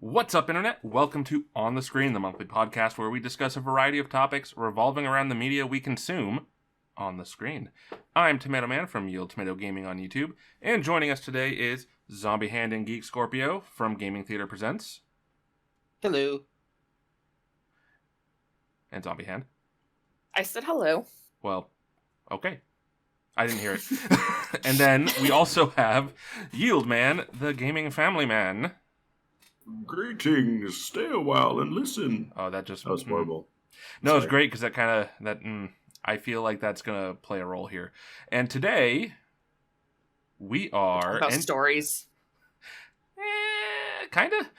What's up, Internet? Welcome to On the Screen, the monthly podcast where we discuss a variety of topics revolving around the media we consume on the screen. I'm Tomato Man from YieldTomato Gaming on YouTube, and joining us today is Zombie Hand and Geek Scorpio from Gaming Theater Presents. Hello. And Zombie Hand. I said hello. Well, okay. I didn't hear it. And then we also have Yield Man, the gaming family man. Greetings. Stay a while and listen. Oh, that was horrible. No, it's great because I feel like that's gonna play a role here. And today we are about stories. Kinda.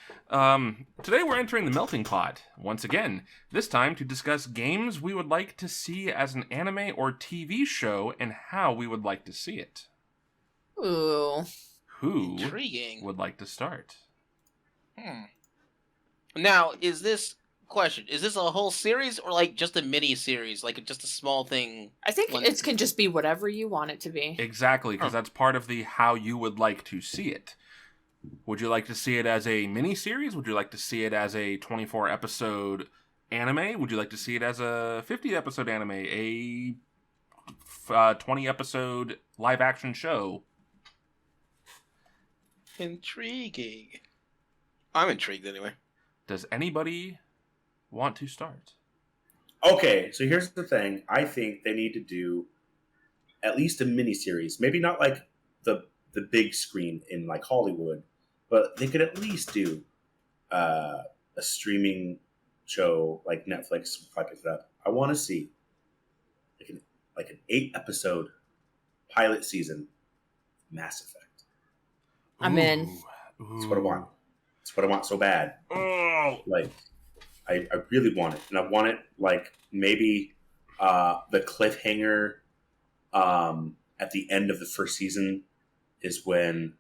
Today we're entering the melting pot once again. This time to discuss games we would like to see as an anime or TV show and how we would like to see it. Ooh. Who Intriguing. would like to start? Now, is this a whole series or like just a mini series, like just a small thing? I think it can just be whatever you want it to be. Exactly, because that's part of the how you would like to see it. Would you like to see it as a mini series? Would you like to see it as a 24 episode anime? Would you like to see it as a 50 episode anime? A 20 episode live action show? Intriguing. I'm intrigued anyway. Does anybody want to start? Okay, so here's the thing. I think they need to do at least a miniseries. Maybe not like the big screen in like Hollywood, but they could at least do a streaming show like Netflix if I pick it up. I want to see like an 8-episode pilot season Mass Effect. I'm in. That's what I want. That's what I want so bad. Oh, Like, I really want it. And I want it, like, maybe the cliffhanger at the end of the first season is when...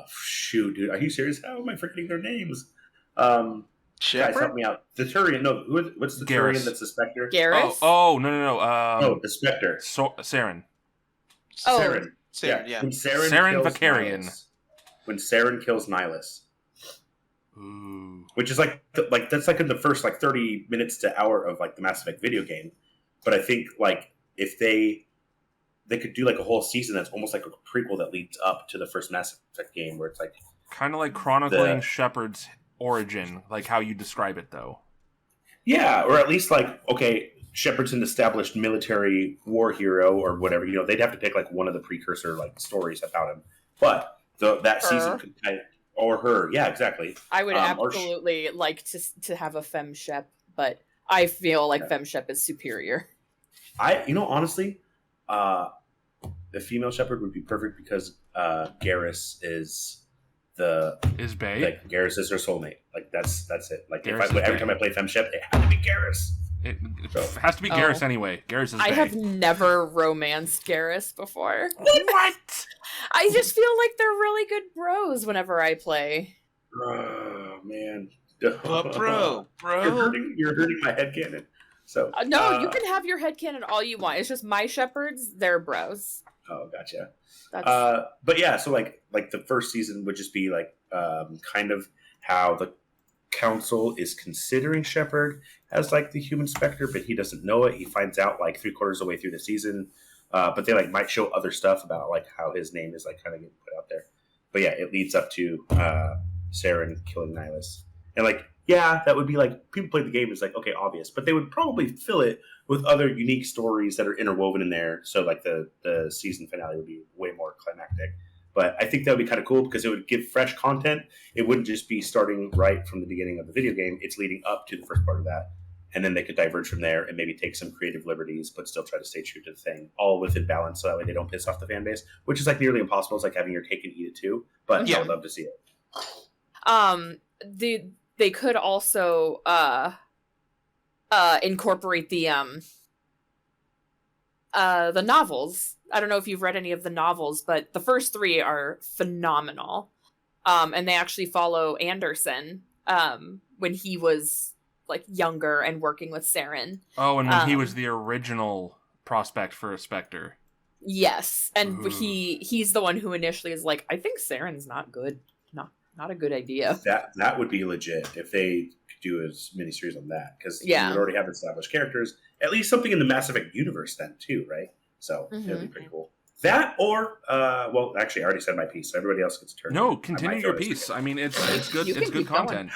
shoot, dude. Are you serious? How am I forgetting their names? Guys, help me out. The Turian. No, what's the Garrus. Turian that's the Spectre? Garrus? no. The Spectre. Saren. Oh. Saren. Yeah. When Saren Saren kills Vakarian. Nihilus. When Saren kills Nihilus. Ooh. Which is like that's like in the first like 30 minutes to hour of like the Mass Effect video game. But I think like if they could do like a whole season that's almost like a prequel that leads up to the first Mass Effect game where it's like Kind of like chronicling Shepard's origin, like how you describe it, though. yeah, or at least like okay, Shepard's an established military war hero or whatever. You know, they'd have to pick like one of the precursor like stories about him. But that season could kind of, or her, yeah, exactly. I would absolutely like to have a femme shep, but I feel like femme shep is superior. Honestly, the female Shepard would be perfect because Garrus is Bae. like Garrus is her soulmate. Like that's it. Like Garrus every time I play femme shep, it has to be Garrus. It has to be Garrus anyway. Garrus is I Bae. have never romanced Garrus before. What? I just feel like they're really good bros whenever I play. Oh man, But bro. you're hurting my headcanon. So No, you can have your headcanon all you want. It's just my Shepards, they're bros. Oh, gotcha. That's... But yeah, so like the first season would just be like kind of how the council is considering Shepard as like the human Spectre, but he doesn't know it. He finds out like 3/4 of the way through the season. But they like might show other stuff about like how his name is like kind of getting put out there. But yeah, it leads up to Saren killing Nihilus. And like, yeah, that would be like people play the game is like, okay, obvious. But they would probably fill it with other unique stories that are interwoven in there. So like the season finale would be way more climactic. But I think that would be kind of cool because it would give fresh content. It wouldn't just be starting right from the beginning of the video game. It's leading up to the first part of that. And then they could diverge from there and maybe take some creative liberties, but still try to stay true to the thing, all within balance, so that way they don't piss off the fan base, which is like nearly impossible. It's like having your cake and eat it too. But I would love to see it. They could also incorporate the novels. I don't know if you've read any of the novels, but the first 3 are phenomenal. And they actually follow Anderson when he was like younger and working with Saren. Oh, and when he was the original prospect for a Spectre. Yes, and Ooh. he's the one who initially is like, I think Saren's not good, not a good idea. That would be legit if they could do a miniseries on that, because you Yeah. would already have established characters. At least something in the Mass Effect universe then too, right? So it would be pretty cool. That or well, actually, I already said my piece, so everybody else gets a turn. No, continue your piece. I mean, it's good. You It's can good keep going. content.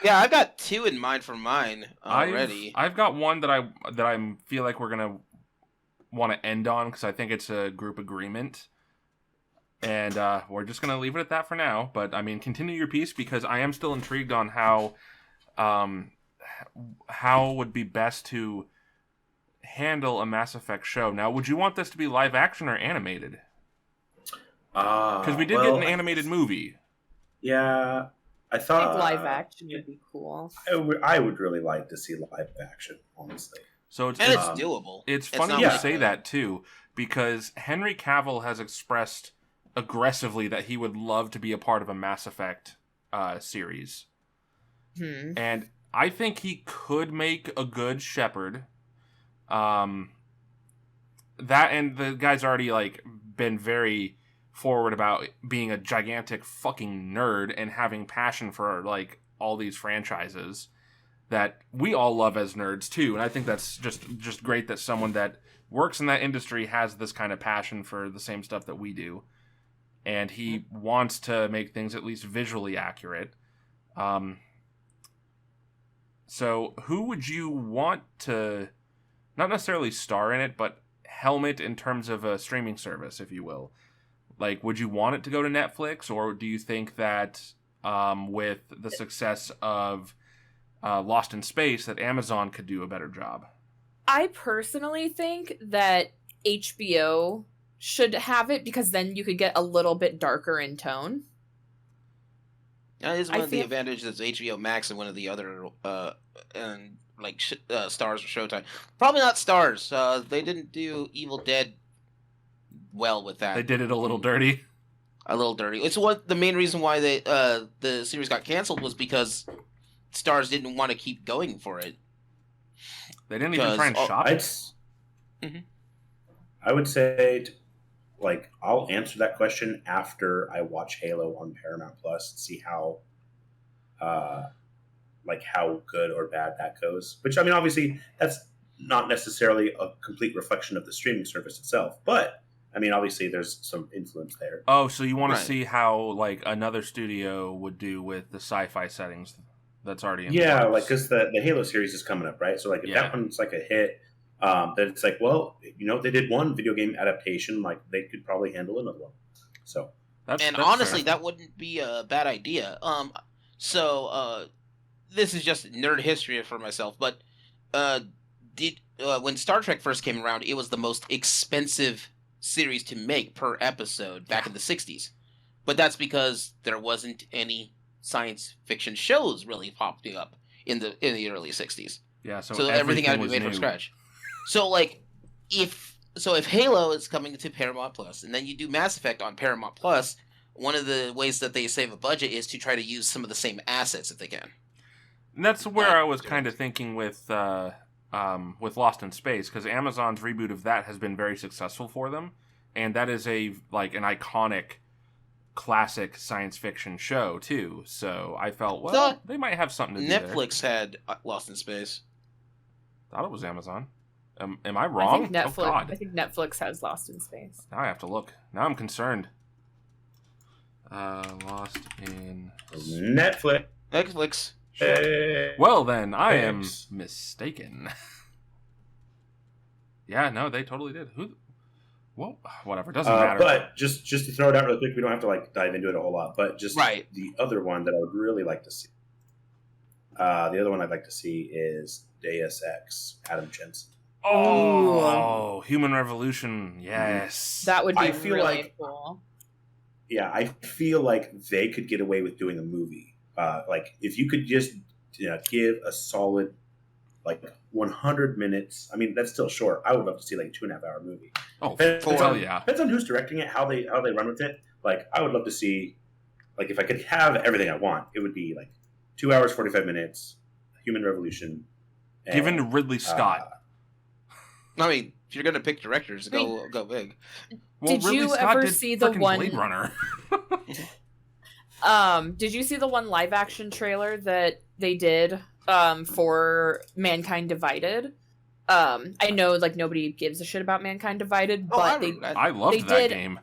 Yeah, I've got 2 in mind for mine already. I've got one that I feel like we're gonna want to end on because I think it's a group agreement, and we're just gonna leave it at that for now. But I mean, continue your piece because I am still intrigued on how would be best to handle a Mass Effect show. Now, would you want this to be live action or animated? Because we did get an animated movie. Yeah, I I thought think live action would be cool. I would really like to see live action, honestly. So it's doable. It's funny not you like say that too, because Henry Cavill has expressed aggressively that he would love to be a part of a Mass Effect series, and I think he could make a good Shepard. That and the guy's already like been very forward about being a gigantic fucking nerd and having passion for like all these franchises that we all love as nerds too, and I think that's just great that someone that works in that industry has this kind of passion for the same stuff that we do, and he wants to make things at least visually accurate. So who would you want to not necessarily star in it, but helmet in terms of a streaming service, if you will? Like, would you want it to go to Netflix, or do you think that with the success of Lost in Space, that Amazon could do a better job? I personally think that HBO should have it because then you could get a little bit darker in tone. That is one of the advantages of HBO Max and one of the other Stars or Showtime. Probably not Stars. They didn't do Evil Dead well with that. They did it a little dirty. A little dirty. It's the main reason why the series got canceled was because Stars didn't want to keep going for it. They didn't even try and shop it. I would say, I'll answer that question after I watch Halo on Paramount Plus and see how good or bad that goes. Which, I mean, obviously, that's not necessarily a complete reflection of the streaming service itself, but I mean, obviously, there's some influence there. Oh, so you want to see how another studio would do with the sci-fi settings that's already in the works. Because the Halo series is coming up, right? So if that one's a hit, then it's they did one video game adaptation, they could probably handle another one. So that's honestly, fair. That wouldn't be a bad idea. This is just nerd history for myself, but when Star Trek first came around, it was the most expensive series to make per episode back in the 60s. But that's because there wasn't any science fiction shows really popping up in the early 60s. Yeah, so everything had to be made from scratch. So if Halo is coming to Paramount Plus and then you do Mass Effect on Paramount Plus, one of the ways that they save a budget is to try to use some of the same assets if they can. And that's where I was kind of thinking with Lost in Space, because Amazon's reboot of that has been very successful for them, and that is an iconic classic science fiction show too. So I felt they might have something to do. Netflix had Lost in Space. Thought it was Amazon. Am I wrong? I think Netflix has Lost in Space. Now I have to look. Now I'm concerned. Lost in Netflix. Sure. Well, then, I am mistaken. Yeah, no, they totally did. Well, whatever, doesn't matter. But just to throw it out really quick, we don't have to dive into it a whole lot. But just the other one that I would really like to see. The other one I'd like to see is Deus Ex, Adam Jensen. Oh, Human Revolution, yes. That would be really cool. Yeah, I feel like they could get away with doing a movie. If you could just give a solid 100 minutes. I mean, that's still short. I would love to see a 2.5 hour movie. Oh, depends on who's directing it, how they run with it. I would love to see if I could have everything I want, it would be 2 hours 45 minutes, Human Revolution. Given to Ridley Scott. I mean, if you're gonna pick directors, go big. Well, Did Ridley you Scott ever did see the frickin' one? Blade Runner? Did you see the one live action trailer that they did for Mankind Divided? I know like nobody gives a shit about Mankind Divided, but I loved that game.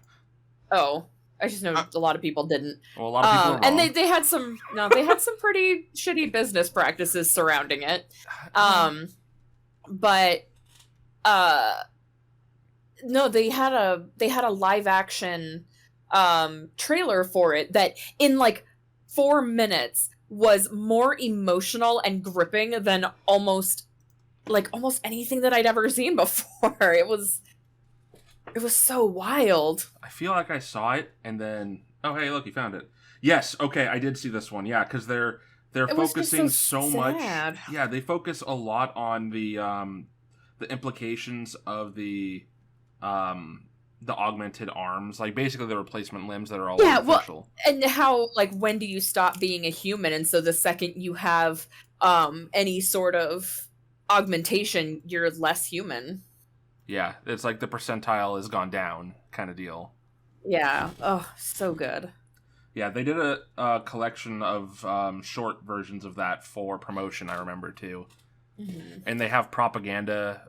Oh, I just know a lot of people didn't. Well, a lot of people are wrong. And they had some pretty shitty business practices surrounding it. But no, they had a live action trailer for it that in like 4 minutes was more emotional and gripping than almost anything that I'd ever seen before. It was so wild. I feel like I saw it and then hey, look, you found it. Yes, okay, I did see this one. Yeah, because they're focusing so much. Yeah, they focus a lot on the implications of the augmented arms, like basically the replacement limbs that are all artificial. Well, and how like when do you stop being a human? And so the second you have any sort of augmentation, you're less human. Yeah, it's like the percentile has gone down kind of deal. Yeah. Oh, so good. Yeah, they did a collection of short versions of that for promotion, I remember, too. Mm-hmm. And they have propaganda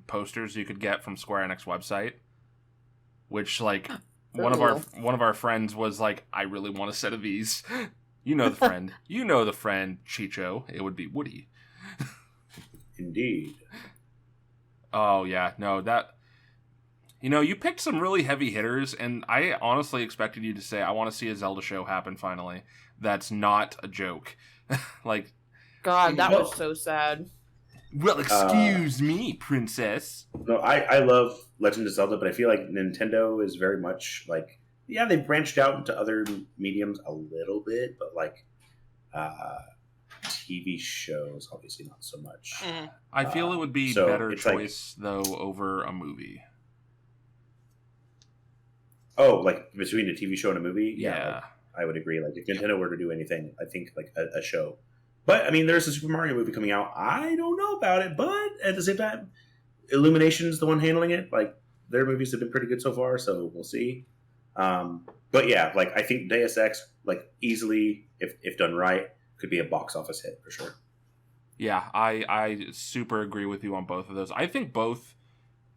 posters you could get from Square Enix website, which, like, one of our friends was like, I really want a set of these. You know the friend. You know the friend, Chicho. It would be Woody. Indeed. Oh, yeah. No, that... you picked some really heavy hitters, and I honestly expected you to say, I want to see a Zelda show happen finally. That's not a joke. Like... God, that was so sad. Well, excuse me, princess. No, I love Legend of Zelda, but I feel like Nintendo is very much like... Yeah, they've branched out into other mediums a little bit, but like... TV shows, obviously not so much. I feel it would be better choice, though, over a movie. Oh, like between a TV show and a movie? Yeah. Like, I would agree. Like if Nintendo were to do anything, I think like a show. But I mean, there's a Super Mario movie coming out. I don't know about it, but at the same time, Illumination's the one handling it. Like their movies have been pretty good so far, so we'll see. But yeah, like I think Deus Ex, like easily, if done right, could be a box office hit for sure. Yeah, I super agree with you on both of those. I think both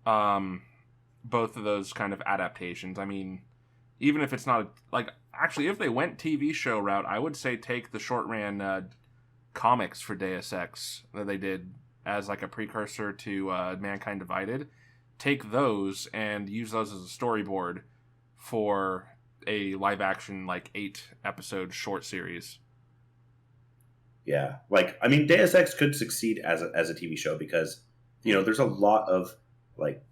of those kind of adaptations. I mean, even if it's not actually, if they went TV show route, I would say take the short ran comics for Deus Ex that they did as like a precursor to Mankind Divided. Take those and use those as a storyboard for a live action like 8-episode short series. Yeah, like I mean, Deus Ex could succeed as a TV show because there's a lot of like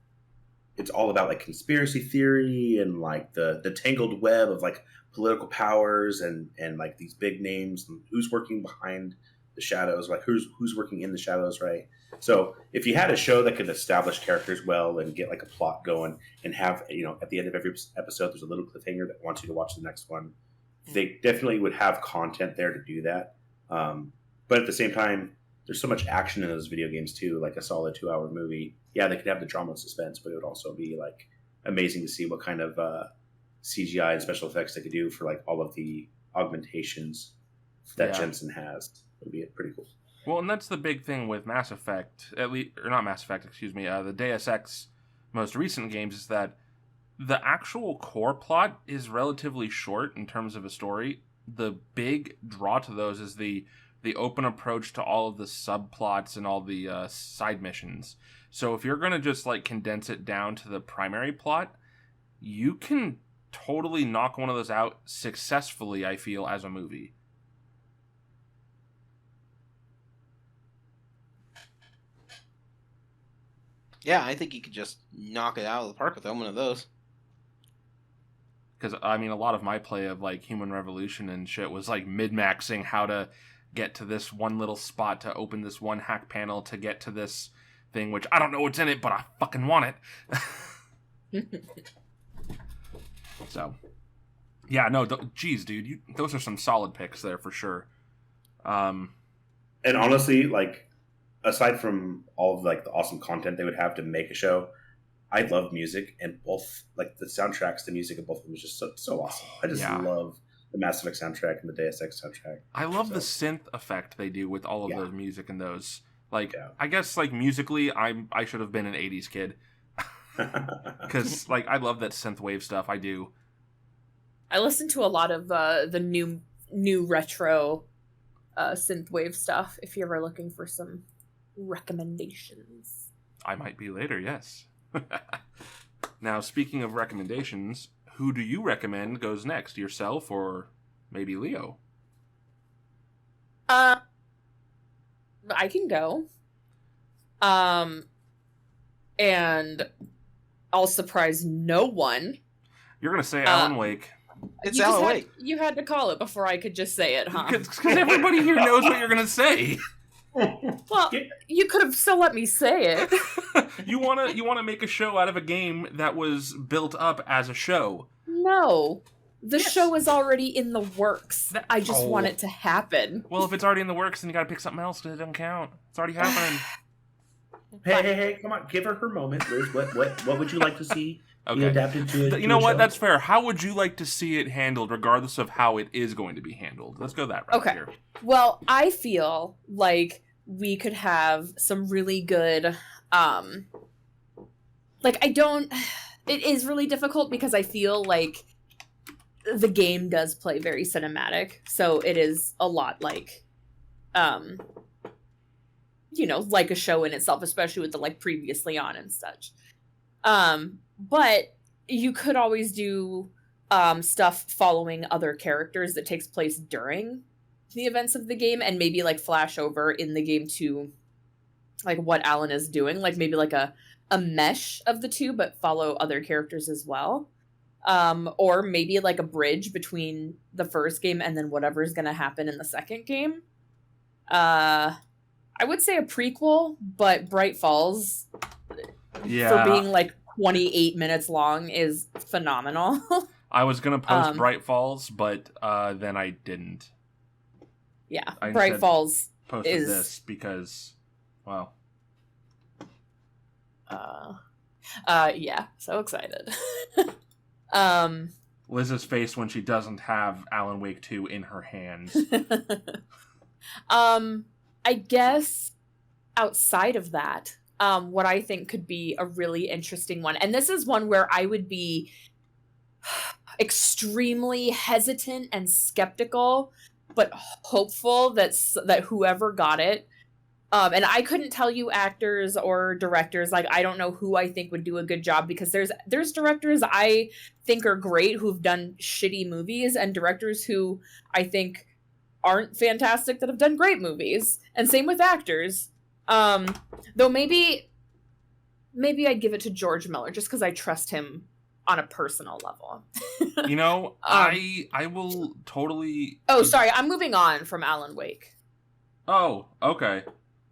it's all about like conspiracy theory and like the tangled web of like political powers and like these big names and who's working behind the shadows, like who's working in the shadows, right? So if you had a show that could establish characters well and get like a plot going and have at the end of every episode there's a little cliffhanger that wants you to watch the next one, they definitely would have content there to do that. But at the same time, there's so much action in those video games too, like a solid 2-hour movie. Yeah, they could have the drama and suspense, but it would also be like amazing to see what kind of CGI and special effects they could do for like all of the augmentations that Jensen has. It would be pretty cool. Well, and that's the big thing with Mass Effect, the Deus Ex most recent games, is that the actual core plot is relatively short in terms of a story. The big draw to those is the open approach to all of the subplots and all the side missions. So if you're going to just like condense it down to the primary plot, you can totally knock one of those out successfully, I feel, as a movie. Yeah, I think you could just knock it out of the park with one of those. Because, I mean, a lot of my play of, like, Human Revolution and shit was, like, mid-maxing how to get to this one little spot to open this one hack panel to get to this thing, which I don't know what's in it, but I fucking want it. So, yeah, no, geez, dude, those are some solid picks there for sure. And honestly, like, aside from all of like the awesome content they would have to make a show, I love music, and both like the soundtracks, the music of both of them is just so awesome. I just love the Mass Effect soundtrack and the Deus Ex soundtrack. I love the synth effect they do with all of the music in those. Like, I guess like musically, I should have been an '80s kid because like I love that synthwave stuff. I do. I listen to a lot of the new retro synthwave stuff. If you're ever looking for some recommendations, I might be later. Yes. Now, speaking of recommendations, who do you recommend goes next? Yourself or maybe Leo? I can go. And I'll surprise no one. You're gonna say Alan Wake. It's Alan Wake. You had to call it before I could just say it, huh? Because everybody here knows what you're gonna say. Well, you could have still let me say it. You wanna make a show out of a game that was built up as a show. No. The show is already in the works. I just want it to happen. Well, if it's already in the works, then you gotta pick something else because it doesn't count. It's already happening. Hey, come on, give her moment, Liz. What would you like to see be adapted to? You know what? That's fair. How would you like to see it handled, regardless of how it is going to be handled? Let's go that route here. Well, I feel like we could have some really good, it is really difficult because I feel like the game does play very cinematic, so it is a lot like, like a show in itself, especially with the like previously on and such. But you could always do stuff following other characters that takes place during the events of the game, and maybe like flash over in the game to like what Alan is doing, like maybe like a mesh of the two, but follow other characters as well. Or maybe like a bridge between the first game and then whatever's going to happen in the second game. I would say a prequel, but Bright Falls, for being like 28 minutes long, is phenomenal. I was going to post Bright Falls, but then I didn't. Yeah, Bright Falls posted this because, well. Yeah, so excited. Liz's face when she doesn't have Alan Wake 2 in her hands. I guess outside of that, what I think could be a really interesting one, and this is one where I would be extremely hesitant and skeptical, but hopeful that whoever got it, and I couldn't tell you actors or directors, like I don't know who I think would do a good job, because there's directors I think are great who've done shitty movies, and directors who I think aren't fantastic that have done great movies, and same with actors. Though maybe I'd give it to George Miller just because I trust him on a personal level. I will totally. Oh, sorry, I'm moving on from Alan Wake. Oh, okay.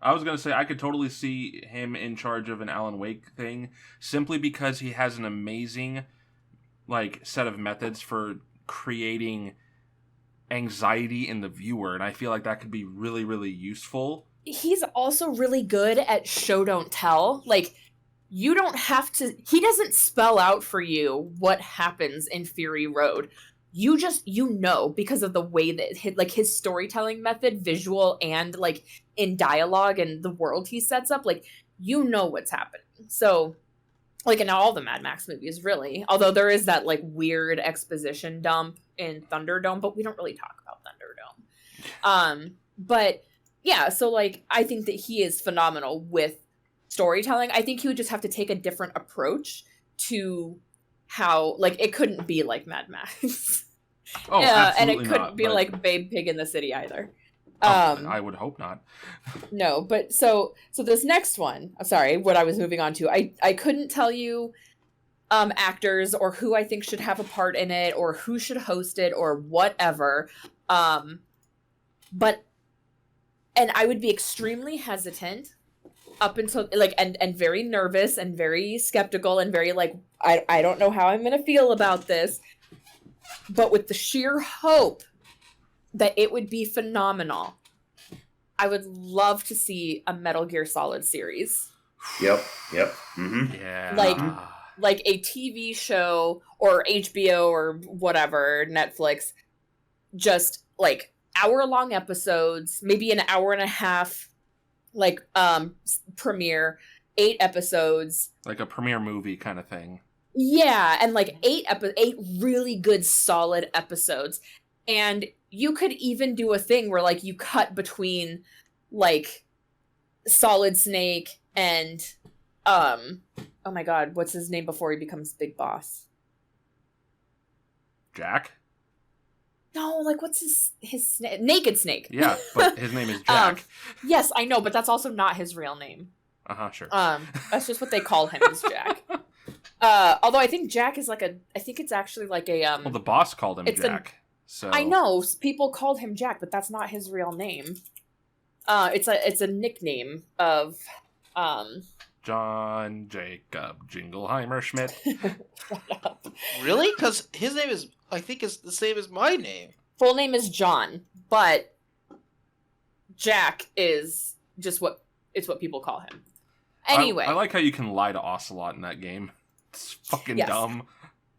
I was gonna say I could totally see him in charge of an Alan Wake thing, simply because he has an amazing, like, set of methods for creating anxiety in the viewer, and I feel like that could be really, really useful. He's also really good at show don't tell. Like, you don't have to. He doesn't spell out for you what happens in Fury Road. You just, because of the way that his storytelling method, visual and like in dialogue and the world he sets up, like, what's happening. So, like in all the Mad Max movies, really, although there is that like weird exposition dump in Thunderdome, but we don't really talk about Thunderdome. But yeah, so like I think that he is phenomenal with storytelling. I think he would just have to take a different approach to how, like, it couldn't be like Mad Max. Oh, yeah, absolutely and it couldn't not, be like Babe Pig in the City either. I would hope not. No, but so this next one, I'm sorry, what I was moving on to, I couldn't tell you actors or who I think should have a part in it or who should host it or whatever. But I would be extremely hesitant up until like and very nervous and very skeptical and very like I don't know how I'm gonna feel about this, but with the sheer hope that it would be phenomenal, I would love to see a Metal Gear Solid series. Yep. Mm-hmm. Yeah. Like a TV show or HBO or whatever, Netflix, just like hour-long episodes, maybe an hour and a half, like premiere, 8 episodes. Like a premiere movie kind of thing. Yeah, and like 8 really good solid episodes. And you could even do a thing where like you cut between like Solid Snake and oh my god, what's his name before he becomes Big Boss? Jack? No, like what's his Naked Snake. Yeah, but his name is Jack. Yes, I know, but that's also not his real name. Sure. That's just what they call him, is Jack. Although I think Jack is like I think it's actually like a well, the boss called him Jack. So I know people called him Jack, but that's not his real name. It's a nickname of John Jacob Jingleheimer Schmidt. Shut up. Really? Because his name is, I think, is the same as my name. Full name is John, but Jack is just what people call him. Anyway, I like how you can lie to Ocelot in that game. It's fucking dumb.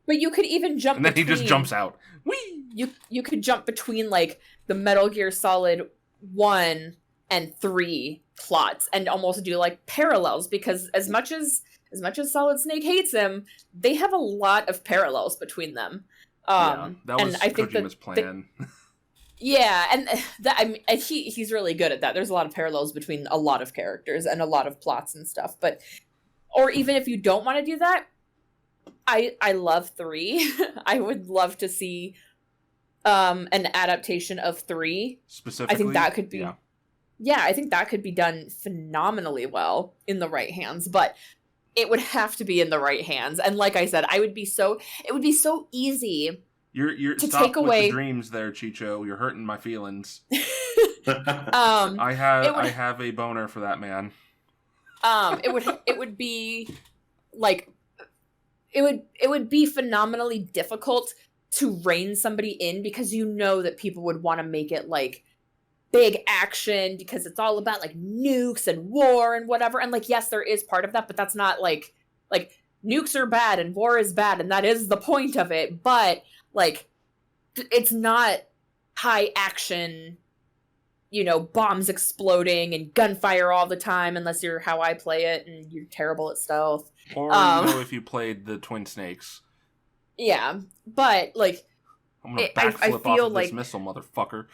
But you could even jump and then he just jumps out. Whee! You could jump between like the Metal Gear Solid 1 and 3 plots and almost do like parallels, because as much as Solid Snake hates him, they have a lot of parallels between them. That was I think Kojima's plan. Yeah, and he's really good at that. There's a lot of parallels between a lot of characters and a lot of plots and stuff. But, or even if you don't want to do that, I love 3. I would love to see an adaptation of 3. Specifically, I think that could be. Yeah, I think that could be done phenomenally well in the right hands. But it would have to be in the right hands. And like I said, it would be so easy. You're to stop take with away the dreams there, Chicho. You're hurting my feelings. I have a boner for that man. It would be like it would be phenomenally difficult to rein somebody in, because you know that people would want to make it like big action because it's all about like nukes and war and whatever. And like, yes, there is part of that, but that's not like nukes are bad and war is bad, and that is the point of it. But like, it's not high action, bombs exploding and gunfire all the time, unless you're how I play it and you're terrible at stealth. Or if you played the Twin Snakes. Yeah, but like, I'm gonna backflip off of this missile, motherfucker.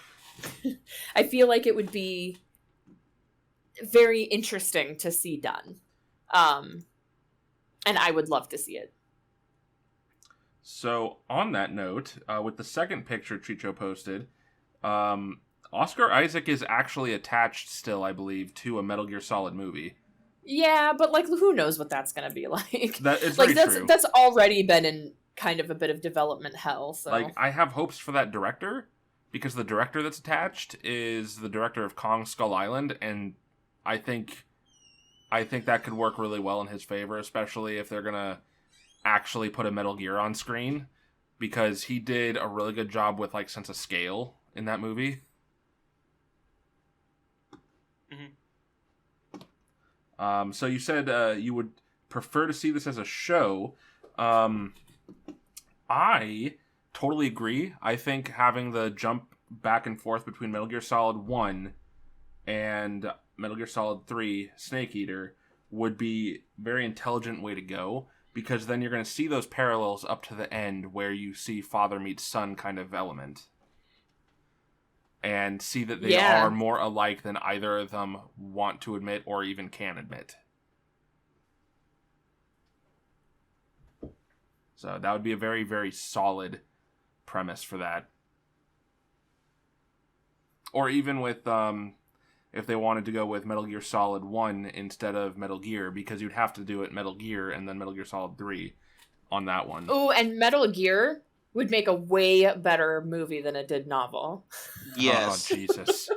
I feel like it would be very interesting to see done. And I would love to see it. So, on that note, with the second picture Chicho posted, Oscar Isaac is actually attached still, I believe, to a Metal Gear Solid movie. Yeah, but like, who knows what that's gonna be like? It's like very true. That's already been in kind of a bit of development hell. So, like, I have hopes for that director, because the director that's attached is the director of Kong Skull Island, and I think that could work really well in his favor, especially if they're gonna actually put a Metal Gear on screen, because he did a really good job with like sense of scale in that movie. Mm-hmm. So you said you would prefer to see this as a show. I totally agree. I think having the jump back and forth between Metal Gear Solid 1 and Metal Gear Solid 3 Snake Eater would be a very intelligent way to go, because then you're going to see those parallels up to the end where you see father meets son kind of element. And see that they are more alike than either of them want to admit or even can admit. So that would be a very, very solid premise for that. Or even with, if they wanted to go with Metal Gear Solid 1 instead of Metal Gear, because you'd have to do it Metal Gear and then Metal Gear Solid 3 on that one. Oh, and Metal Gear would make a way better movie than it did novel. Yes. Oh, Jesus.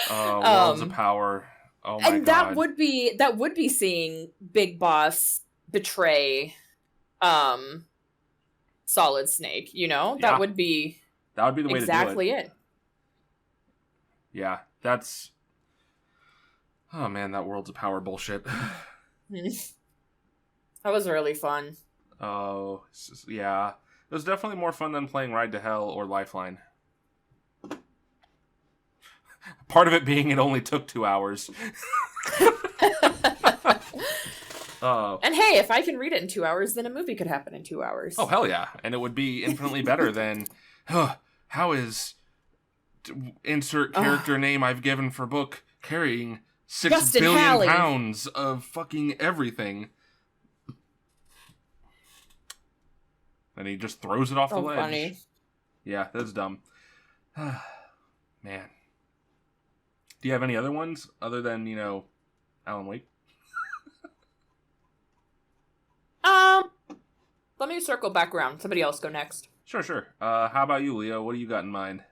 Worlds of Power. Oh my and God. that would be seeing Big Boss betray Solid Snake, That would be the way exactly to do it. it. Yeah, that's Oh man, that Worlds of Power bullshit. That was really fun. Oh, yeah. It was definitely more fun than playing Ride to Hell or Lifeline. Part of it being it only took 2 hours. And hey, if I can read it in 2 hours, then a movie could happen in 2 hours. Oh, hell yeah. And it would be infinitely better than, how is insert character name I've given for book carrying 6 Justin billion Halley. pounds of fucking everything. And he just throws it off the ledge. Funny. Yeah, that's dumb. Man. Do you have any other ones other than, Alan Wake? Let me circle back around. Somebody else go next. Sure. How about you, Leo? What do you got in mind?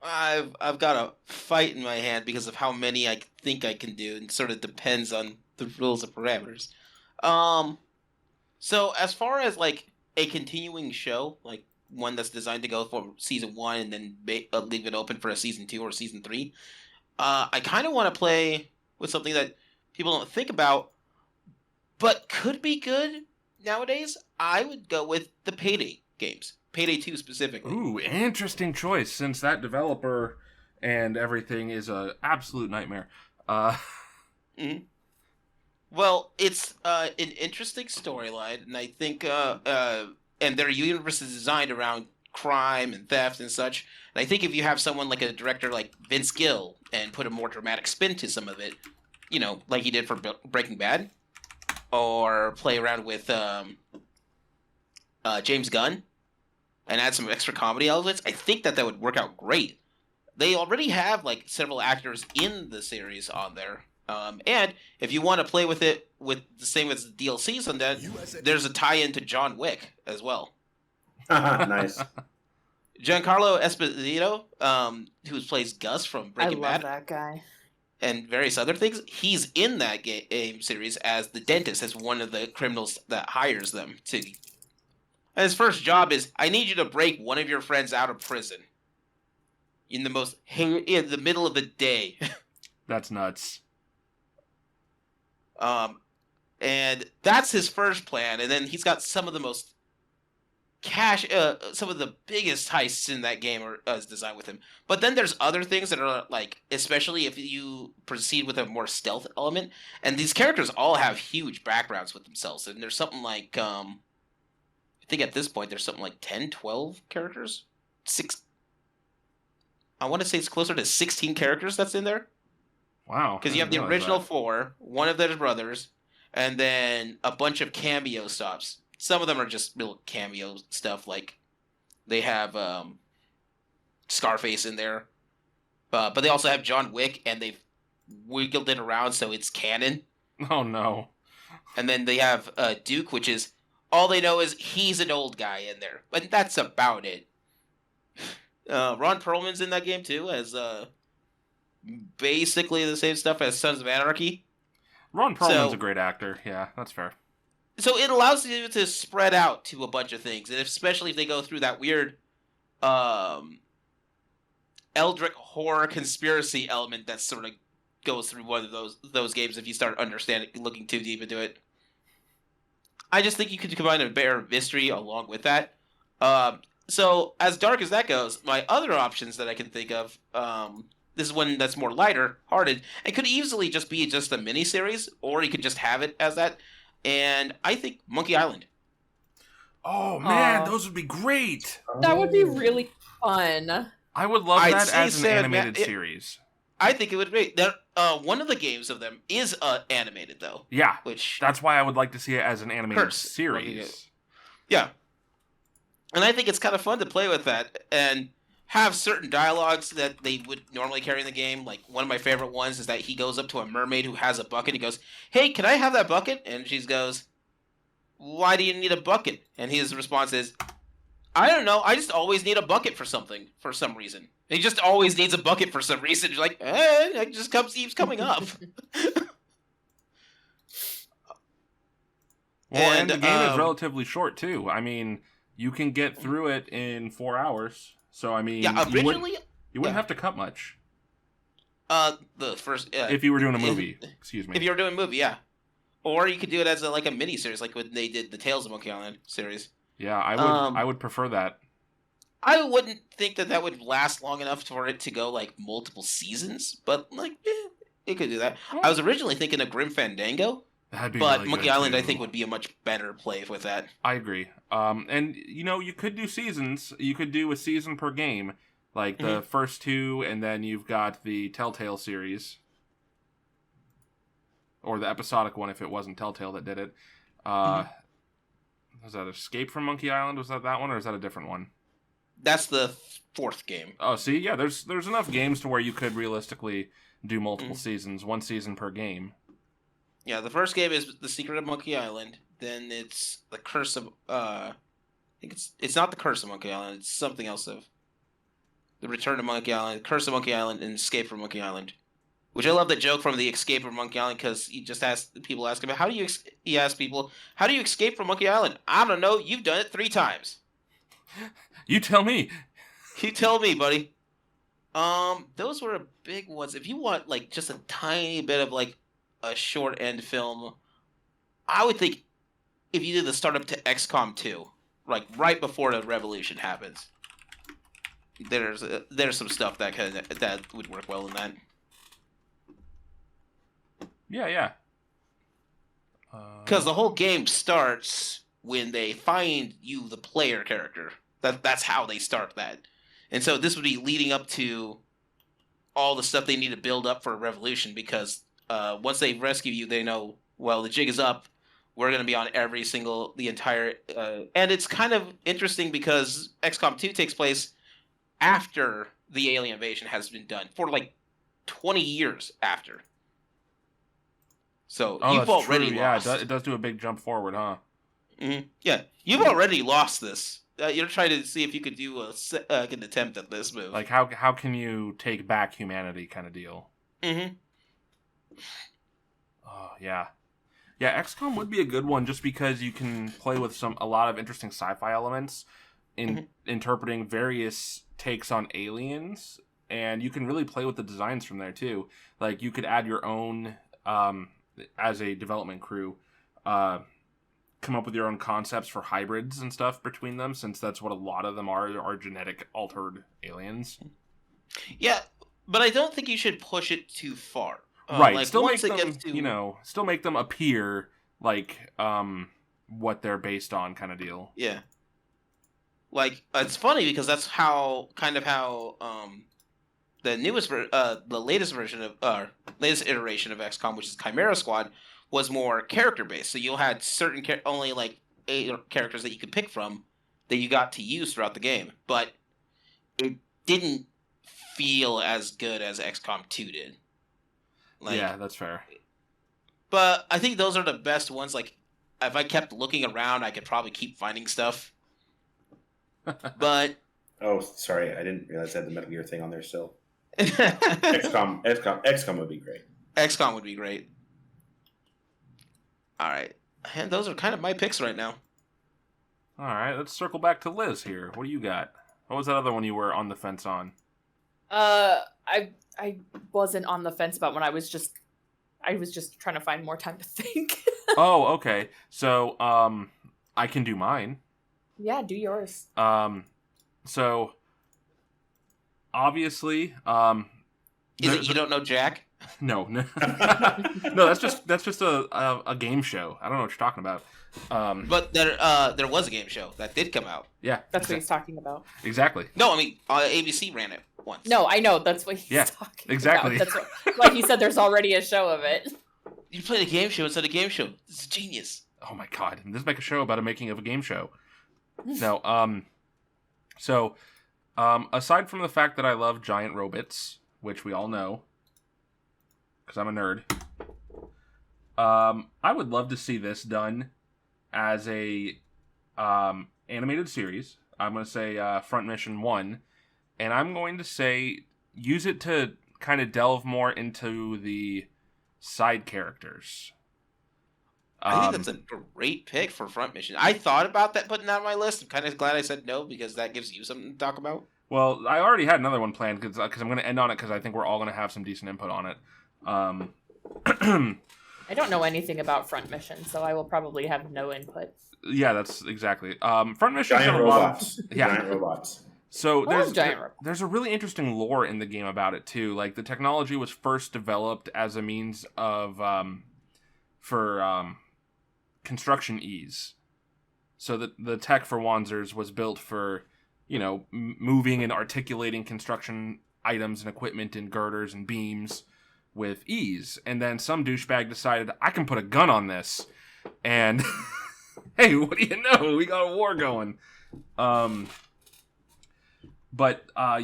I've got a fight in my hand because of how many I think I can do, and sort of depends on the rules and parameters. So as far as like a continuing show, like one that's designed to go for season 1 and then leave it open for a season 2 or season 3, I kind of want to play with something that people don't think about, but could be good nowadays. I would go with the Payday games. Payday 2 specifically. Ooh, interesting choice, since that developer and everything is a absolute nightmare. Well, it's an interesting storyline, and I think and their universe is designed around crime and theft and such. And I think if you have someone like a director like Vince Gill and put a more dramatic spin to some of it, like he did for Breaking Bad, or play around with James Gunn and add some extra comedy elements, I think that would work out great. They already have like several actors in the series on there. And if you want to play with it with the same as the DLCs on that, there's a tie-in to John Wick as well. Nice. Giancarlo Esposito, who plays Gus from Breaking I love Bad that guy. and various other things, he's in that game series as the dentist, as one of the criminals that hires them to. And his first job is, I need you to break one of your friends out of prison in the middle of the day. That's nuts. And that's his first plan, and then he's got some of the most some of the biggest heists in that game is designed with him. But then there's other things that are like, especially if you proceed with a more stealth element, and these characters all have huge backgrounds with themselves, and there's something like, I think at this point there's something like 10, 12 characters? I want to say it's closer to 16 characters that's in there. Wow. Because you have the original 4, one of their brothers, and then a bunch of cameo stops. Some of them are just little cameo stuff, like they have Scarface in there. But they also have John Wick, and they've wiggled it around so it's canon. Oh, no. And then they have Duke, which is, all they know is he's an old guy in there. But that's about it. Ron Perlman's in that game, too, as basically the same stuff as Sons of Anarchy. Ron Perlman's a great actor. Yeah, that's fair. So it allows you to spread out to a bunch of things, and especially if they go through that weird Eldritch horror conspiracy element that sort of goes through one of those games if you start looking too deep into it. I just think you could combine a better mystery along with that. So as dark as that goes, my other options that I can think of, this is one that's more lighter hearted. It could easily just be just a miniseries, or you could just have it as that. And I think Monkey Island. Oh, man, those would be great. That would be really fun. I would love that as an animated series. I think it would be. One of the games of them is animated, though. Yeah, which that's why I would like to see it as an animated series. Yeah. And I think it's kind of fun to play with that and have certain dialogues that they would normally carry in the game. Like, one of my favorite ones is that he goes up to a mermaid who has a bucket. He goes, "Hey, can I have that bucket?" And she goes, "Why do you need a bucket?" And his response is, "I don't know. I just always need a bucket for something, for some reason." He just always needs a bucket for some reason. You're like, it just keeps coming up. Well, and the game is relatively short, too. I mean, you can get through it in 4 hours. So, I mean, originally, you wouldn't have to cut much. The first. If you were doing a movie, excuse me. If you were doing a movie, yeah. Or you could do it as like a mini series, like when they did the Tales of Monkey Island series. Yeah, I would prefer that. I wouldn't think that would last long enough for it to go like multiple seasons, but like, it could do that. I was originally thinking of Grim Fandango, That'd be but really Monkey good, Island too. I think would be a much better play with that. I agree. And you could do seasons. You could do a season per game, like the first two, and then you've got the Telltale series, or the episodic one if it wasn't Telltale that did it. Was that Escape from Monkey Island? Was that one, or is that a different one? That's the fourth game. Oh, see, yeah, there's enough games to where you could realistically do multiple seasons, one season per game. Yeah, the first game is The Secret of Monkey Island. Then it's The Curse of I think it's not The Curse of Monkey Island. It's something else of The Return of Monkey Island, Curse of Monkey Island, and Escape from Monkey Island. Which I love the joke from the Escape from Monkey Island because he just people ask him he asks people, how do you escape from Monkey Island? I don't know. You've done it 3 times. You tell me. You tell me, buddy. Those were big ones. If you want like just a tiny bit of like a short end film, I would think if you did the startup to XCOM 2, like right before the revolution happens, there's some stuff that would work well in that. Yeah. Because the whole game starts when they find you, the player character. That's how they start that. And so this would be leading up to all the stuff they need to build up for a revolution because once they rescue you, they know, well, the jig is up. We're going to be on the entire... and it's kind of interesting because XCOM 2 takes place after the alien invasion has been done, for like 20 years after. So you've already lost. Yeah, it does do a big jump forward, huh? Mm-hmm. Yeah, you've already lost this. You're trying to see if you could do an attempt at this move. Like, how can you take back humanity kind of deal? Mm-hmm. Oh, yeah. Yeah, XCOM would be a good one just because you can play with a lot of interesting sci-fi elements in interpreting various takes on aliens, and you can really play with the designs from there, too. Like, you could add your own... as a development crew, come up with your own concepts for hybrids and stuff between them, since that's what a lot of them are genetic altered aliens. Yeah, but I don't think you should push it too far. Right, like, still make once it them, gets to... still make them appear like what they're based on, kind of deal. Yeah. Like, it's funny because that's how the latest iteration of XCOM, which is Chimera Squad, was more character based. So you had certain only like 8 characters that you could pick from that you got to use throughout the game, but it didn't feel as good as XCOM 2 did. Like, yeah, that's fair. But I think those are the best ones. Like, if I kept looking around, I could probably keep finding stuff. But oh, sorry, I didn't realize I had the Metal Gear thing on there still. XCOM would be great. XCOM would be great. All right, and those are kind of my picks right now. All right, let's circle back to Liz here. What do you got? What was that other one you were on the fence on? I wasn't on the fence about when I was just trying to find more time to think. Oh, okay. So, I can do mine. Yeah, do yours. So obviously, You don't know Jack? No, no, that's just a game show. I don't know what you're talking about. But there was a game show that did come out. Yeah, that's what he's talking about. Exactly. No, I mean ABC ran it once. No, I know that's what he's talking exactly. about. That's why he said there's already a show of it. You played a game show instead of a game show. This is genius. Oh my god! Let's make a show about a making of a game show. No, so, aside from the fact that I love giant robots, which we all know, because I'm a nerd, I would love to see this done as a animated series. I'm going to say Front Mission 1, and I'm going to say use it to kind of delve more into the side characters. I think that's a great pick for Front Mission. I thought about that putting that on my list. I'm kind of glad I said no because that gives you something to talk about. Well, I already had another one planned because I'm going to end on it because I think we're all going to have some decent input on it. I don't know anything about Front Mission, so I will probably have no input. Yeah, that's exactly. Front Mission Giant robots. Giant robots. So Giant robots. there's a really interesting lore in the game about it too. Like the technology was first developed as a means of for construction ease. So the tech for Wanzers was built for, moving and articulating construction items and equipment and girders and beams with ease. And then some douchebag decided, I can put a gun on this. And hey, what do you know? We got a war going. But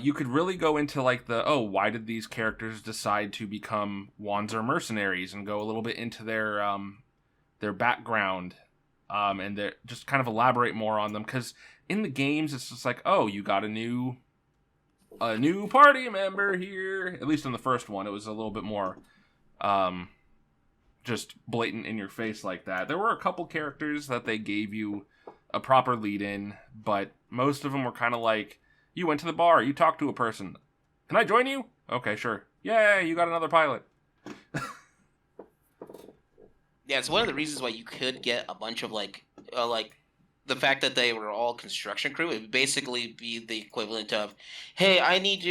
you could really go into like why did these characters decide to become Wanzer mercenaries and go a little bit into their background, and just kind of elaborate more on them. Because in the games, it's just like, oh, you got a new party member here. At least in the first one, it was a little bit more just blatant in your face like that. There were a couple characters that they gave you a proper lead in, but most of them were kind of like, you went to the bar, you talked to a person. Can I join you? Okay, sure. Yay, you got another pilot. Yeah, it's one of the reasons why you could get a bunch of like the fact that they were all construction crew. It would basically be the equivalent of, hey, I need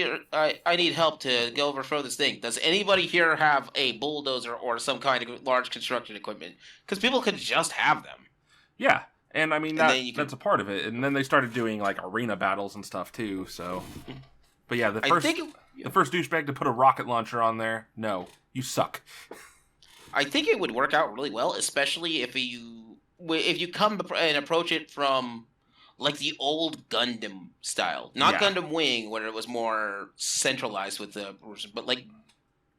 help to go overthrow this thing. Does anybody here have a bulldozer or some kind of large construction equipment? Because people could just have them. Yeah. And I mean, that's a part of it. And then they started doing like arena battles and stuff too. So, but yeah, the first douchebag to put a rocket launcher on there, no, you suck. I think it would work out really well, especially if you come and approach it from like the old Gundam style, not Gundam Wing, where it was more centralized with but like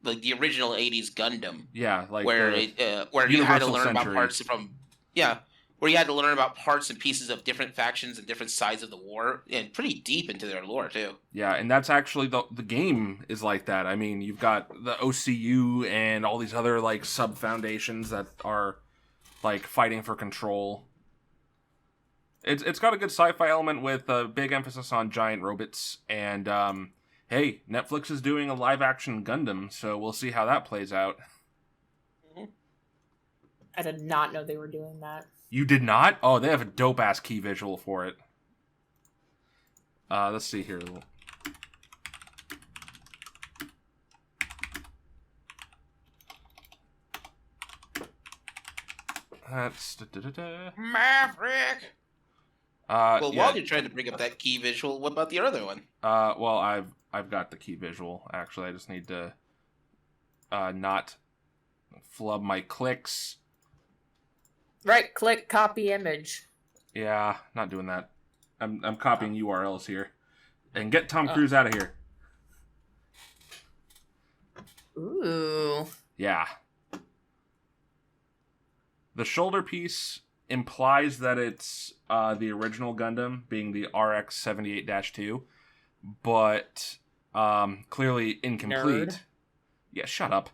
the original '80s Gundam. Yeah, like where you had to learn about parts from where you had to learn about parts and pieces of different factions and different sides of the war, and pretty deep into their lore, too. Yeah, and that's actually the game is like that. I mean, you've got the OCU and all these other, like, sub-foundations that are, like, fighting for control. It's got a good sci-fi element with a big emphasis on giant robots, and, hey, Netflix is doing a live-action Gundam, so we'll see how that plays out. I did not know they were doing that. You did not? Oh, they have a dope-ass key visual for it. Let's see here. That's... Maverick! While you're trying to bring up that key visual, what about the other one? Well, I've got the key visual, actually. I just need to not flub my clicks. Right click, copy image. Yeah, not doing that. I'm copying URLs here. And get Tom Cruise out of here. Ooh. Yeah. The shoulder piece implies that it's the original Gundam, being the RX-78-2, but clearly incomplete. Nerd. Yeah, shut up.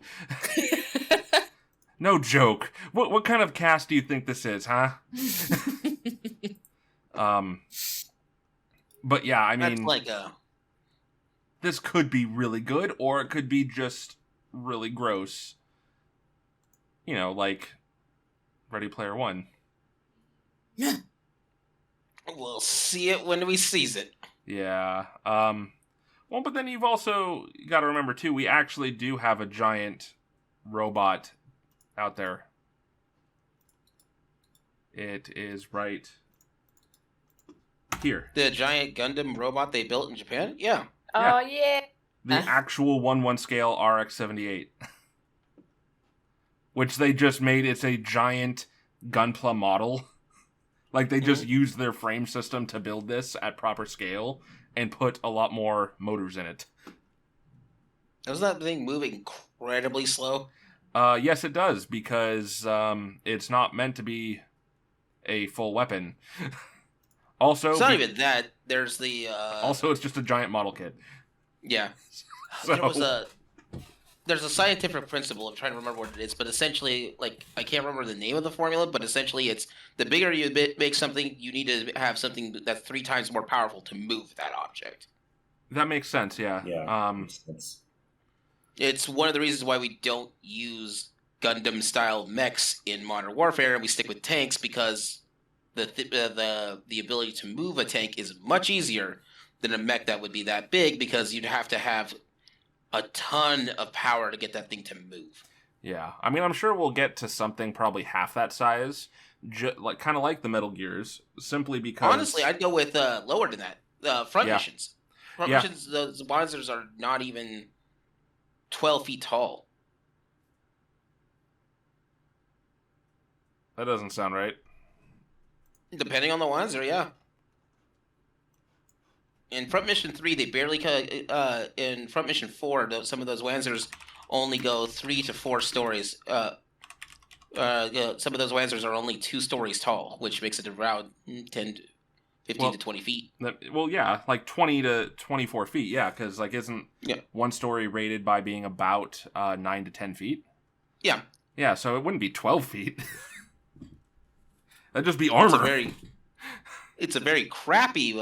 No joke. What kind of cast do you think this is, huh? But yeah, I mean, that's like this could be really good, or it could be just really gross. Like Ready Player One. We'll see it when we sees it. Yeah. Well, but then you've also got to remember too, we actually do have a giant robot out there. It is right here. The giant Gundam robot they built in Japan? Yeah. Oh, yeah. The actual 1/1 scale RX-78. Which they just made. It's a giant Gunpla model. Like, they just used their frame system to build this at proper scale and put a lot more motors in it. Doesn't that thing move incredibly slow? Yes, it does, because it's not meant to be a full weapon. Also, it's not even that. There's the. Also, it's just a giant model kit. Yeah. So... There's a scientific principle. I'm trying to remember what it is, but essentially, like, I can't remember the name of the formula, but essentially, it's the bigger you make something, you need to have something that's 3 times more powerful to move that object. That makes sense. Yeah. Yeah, makes sense. It's one of the reasons why we don't use Gundam-style mechs in Modern Warfare, and we stick with tanks because the ability to move a tank is much easier than a mech that would be that big, because you'd have to have a ton of power to get that thing to move. Yeah. I mean, I'm sure we'll get to something probably half that size, kind of like the Metal Gears, simply because... Honestly, I'd go with lower than that. Front missions. Front Yeah. missions, the monsters are not even 12 feet tall. That doesn't sound right. Depending on the Wanzer, yeah. In Front Mission 3, they barely... in Front Mission 4, some of those Wanzers only go 3 to 4 stories. Some of those Wanzers are only 2 stories tall, which makes it around 15 to 20 feet. Well, yeah, like 20 to 24 feet, yeah, because, like, isn't one story rated by being about 9 to 10 feet? Yeah. Yeah, so it wouldn't be 12 feet. That'd just be armor. It's a very crappy,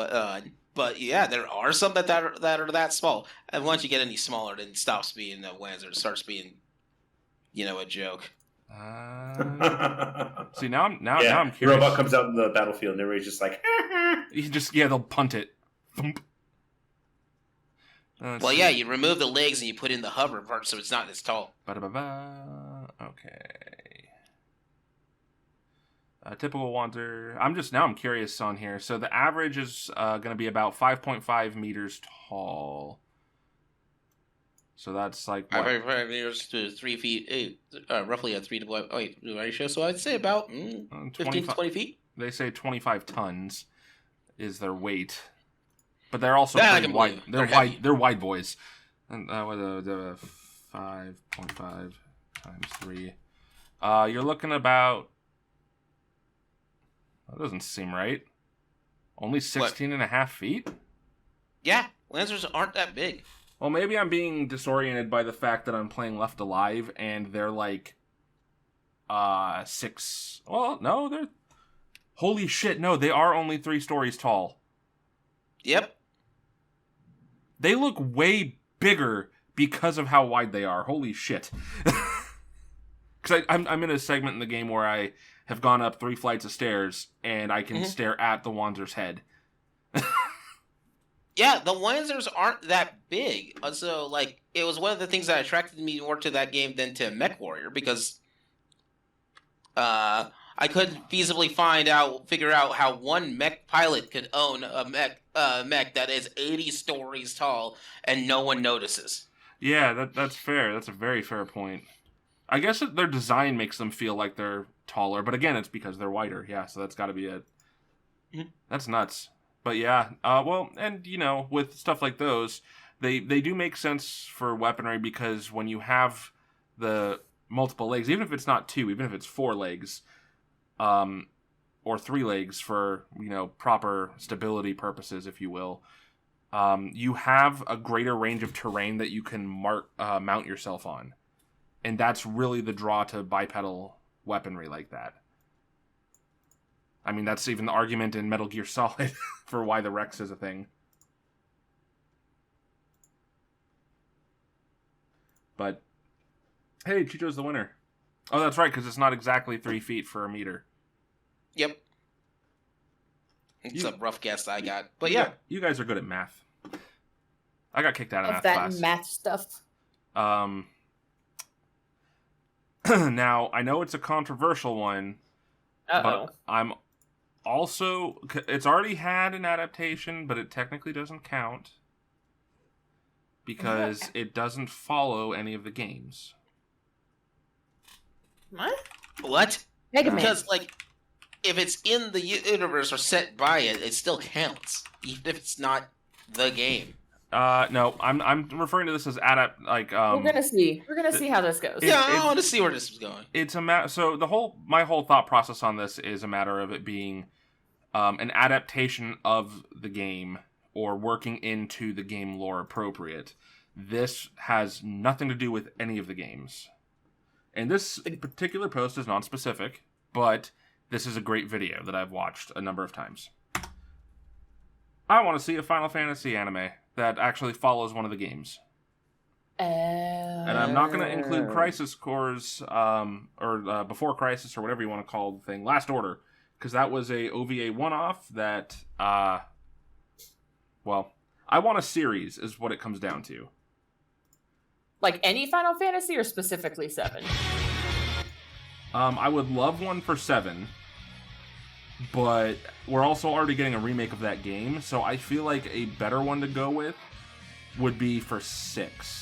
but yeah, there are some that are that small. And once you get any smaller, then it stops being a Wanzer. It starts being, a joke. See, now I'm curious. The robot comes out in the battlefield and everybody's just like... they'll punt it. Thump. Well, yeah, you remove the legs and you put in the hover part, so it's not as tall. Ba-da-ba-ba. Okay. Typical Wanzer. I'm curious on here. So the average is going to be about 5.5 meters tall. So that's like what? 5 meters to 3 feet, roughly a 3 to 1 ratio. So I'd say about 15 to 20 feet. They say 25 tons is their weight, but they're also pretty wide. They're wide boys. And 5.5 times 3. You're looking about. That doesn't seem right. Only 16 and a half feet? Yeah, Lancers aren't that big. Well, maybe I'm being disoriented by the fact that I'm playing Left Alive and they're like 6. Well, no, they're... Holy shit, no, they are only 3 stories tall. Yep. They look way bigger because of how wide they are. Holy shit. Because I'm in a segment in the game where I have gone up 3 flights of stairs and I can stare at the Wanzer's head. Yeah, the Wanzers aren't that big. So, like, it was one of the things that attracted me more to that game than to Mech Warrior, because I couldn't feasibly figure out how one mech pilot could own a mech that is 80 stories tall and no one notices. Yeah, that's fair. That's a very fair point. I guess their design makes them feel like they're taller, but again, it's because they're wider. Yeah, so that's got to be it. Mm-hmm. That's nuts. But yeah, well, and with stuff like those, they do make sense for weaponry, because when you have the multiple legs, even if it's not 2, even if it's 4 legs, or 3 legs for proper stability purposes, if you will, you have a greater range of terrain that you can mount yourself on. And that's really the draw to bipedal weaponry like that. I mean, that's even the argument in Metal Gear Solid for why the Rex is a thing. But, hey, Chicho's the winner. Oh, that's right, because it's not exactly 3 feet for a meter. Yep. It's a rough guess I got. But yeah. You guys are good at math. I got kicked out of math class. That math stuff. Now, I know it's a controversial one, but I'm also... It's already had an adaptation, but it technically doesn't count because it doesn't follow any of the games. What? Mega Man. Because, if it's in the universe or set by it, it still counts, even if it's not the game. No, I'm referring to this as we're gonna see how this goes. I want to see where this is going. It's so my whole thought process on this is a matter of it being an adaptation of the game or working into the game lore appropriate. This has nothing to do with any of the games, and this particular post is non-specific, but this is a great video that I've watched a number of times. I want to see a Final Fantasy anime. that actually follows one of the games. And I'm not going to include Crisis Core's, or Before Crisis, or whatever you want to call the thing, Last Order, because that was a OVA one-off that, well, I want a series, is what it comes down to. Like any Final Fantasy, or specifically 7? I would love one for 7, but we're also already getting a remake of that game, so I feel like a better one to go with would be for 6.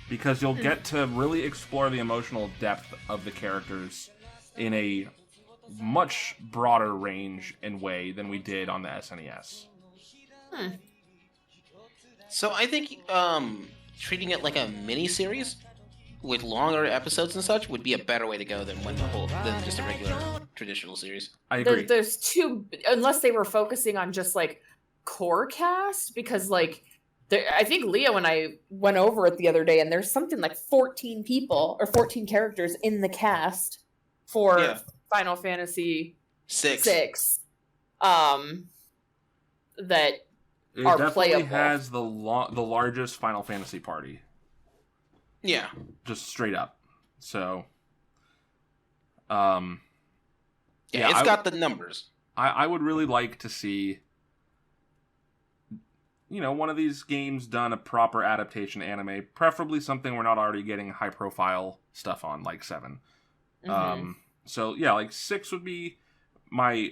Because you'll get to really explore the emotional depth of the characters in a much broader range and way than we did on the SNES. So I think treating it like a mini-series with longer episodes and such would be a better way to go than than just a regular traditional series. I agree. There's two, unless they were focusing on just like core cast, because like I think Leo and I went over it the other day, and there's something like 14 people or 14 characters in the cast for Final Fantasy 6. That it are definitely playable. has the largest Final Fantasy party. Yeah. Just straight up. So, it's got the numbers. I would really like to see, one of these games done a proper adaptation anime, preferably something we're not already getting high-profile stuff on, like 7. Mm-hmm. So, yeah, like 6 would be my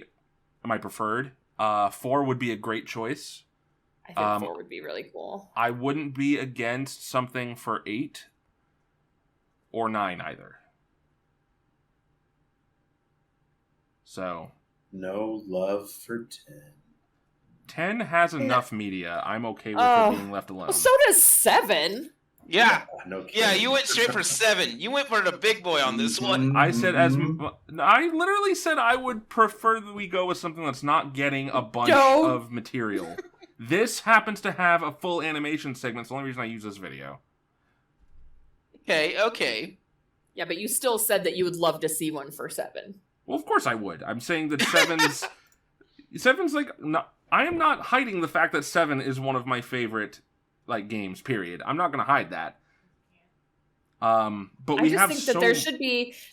preferred. 4 would be a great choice. I think 4 would be really cool. I wouldn't be against something for 8 or 9 either. So... No love for 10. 10 has enough media. I'm okay with it being left alone. Well, so does 7. Yeah. No kidding. Yeah, you went straight for 7. You went for the big boy on this one. I said I literally said I would prefer that we go with something that's not getting a bunch of material. This happens to have a full animation segment. It's the only reason I use this video. Okay. Yeah, but you still said that you would love to see one for 7. Well, of course I would. I'm saying that 7's like... No, I am not hiding the fact that 7 is one of my favorite games, period. I'm not going to hide that. But we have I just think that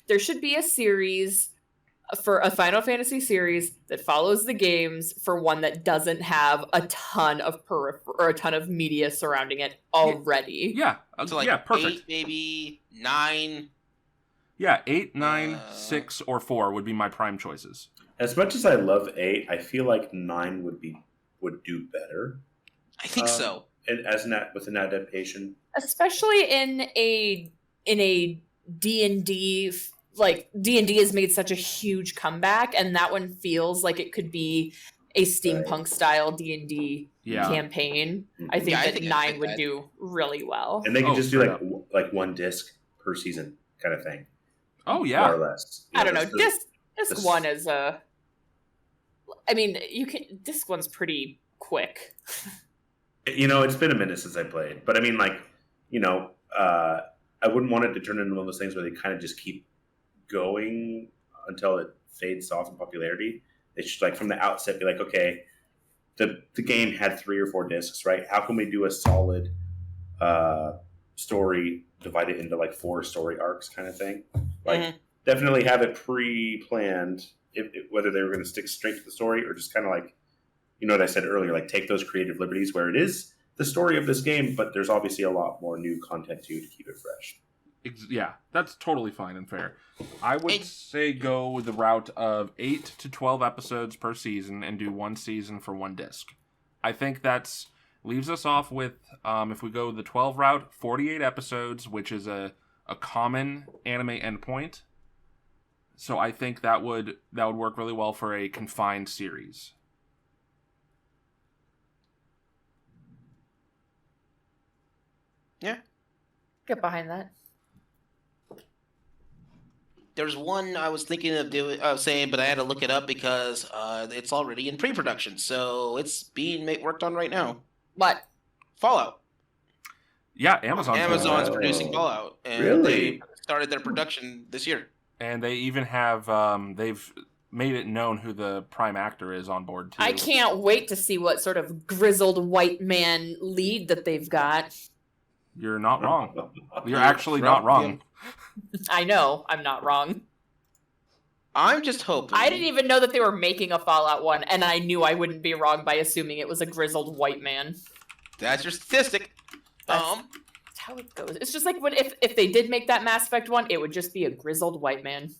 there should be a series for a Final Fantasy series that follows the games for one that doesn't have a ton of or a ton of media surrounding it already. Yeah. So perfect. 8, maybe 9. Yeah, 8, 9, 6, or 4 would be my prime choices. As much as I love 8, I feel like 9 would do better. I think so. And with an adaptation, Especially in a D&D, like D&D has made such a huge comeback, and that one feels like it could be a steampunk style D&D campaign. I think that 9 would do really well. And they can just do like one disc per season kind of thing. Oh yeah, more or less. I don't know. Disc 1 is disc 1's pretty quick. It's been a minute since I played, but I mean, I wouldn't want it to turn into one of those things where they kind of just keep going until it fades off in popularity. They should, from the outset, be like, okay, the game had 3 or 4 discs, right? How can we do a solid story divided into 4 story arcs kind of thing? Definitely have it pre-planned, whether they were going to stick straight to the story or just kind of what I said earlier, take those creative liberties where it is the story of this game, but there's obviously a lot more new content to keep it fresh. Yeah, that's totally fine and fair. I would say go the route of 8 to 12 episodes per season and do 1 season for 1 disc. I think that's leaves us off with, if we go the 12 route, 48 episodes, which is a common anime endpoint. So I think that would work really well for a confined series. Yeah. Get behind that. There's one I was thinking of saying, but I had to look it up because it's already in pre-production, so it's being worked on right now. What? Fallout. Yeah, Amazon's producing Fallout, and really? they started their production this year. And they even have made it known who the prime actor is on board too. I can't wait to see what sort of grizzled white man lead that they've got. You're not wrong. You're actually not wrong. I know, I'm not wrong. I'm just hoping. I didn't even know that they were making a Fallout 1, and I knew I wouldn't be wrong by assuming it was a grizzled white man. That's your statistic. That's how it goes. It's just like if they did make that Mass Effect 1, it would just be a grizzled white man.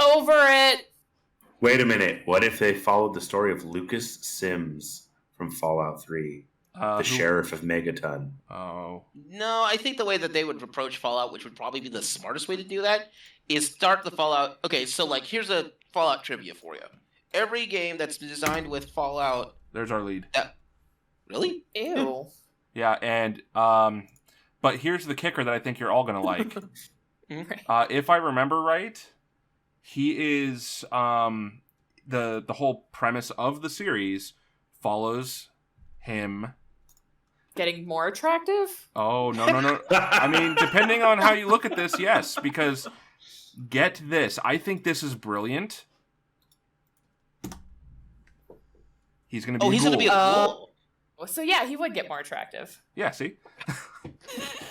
Over it! Wait a minute. What if they followed the story of Lucas Sims from Fallout 3? The sheriff of Megaton. Oh. No, I think the way that they would approach Fallout, which would probably be the smartest way to do that, is start the Fallout. Okay, so like here's a Fallout trivia for you. Every game that's designed with Fallout. There's our lead. Really? Ew. Yeah, and but here's the kicker that I think you're all gonna like. If I remember right, he is the whole premise of the series follows him. Getting more attractive? Oh, no. I mean, depending on how you look at this, yes, because get this. I think this is brilliant. He's going to be he's going to be a ghoul. So yeah, he would get more attractive. Yeah, see?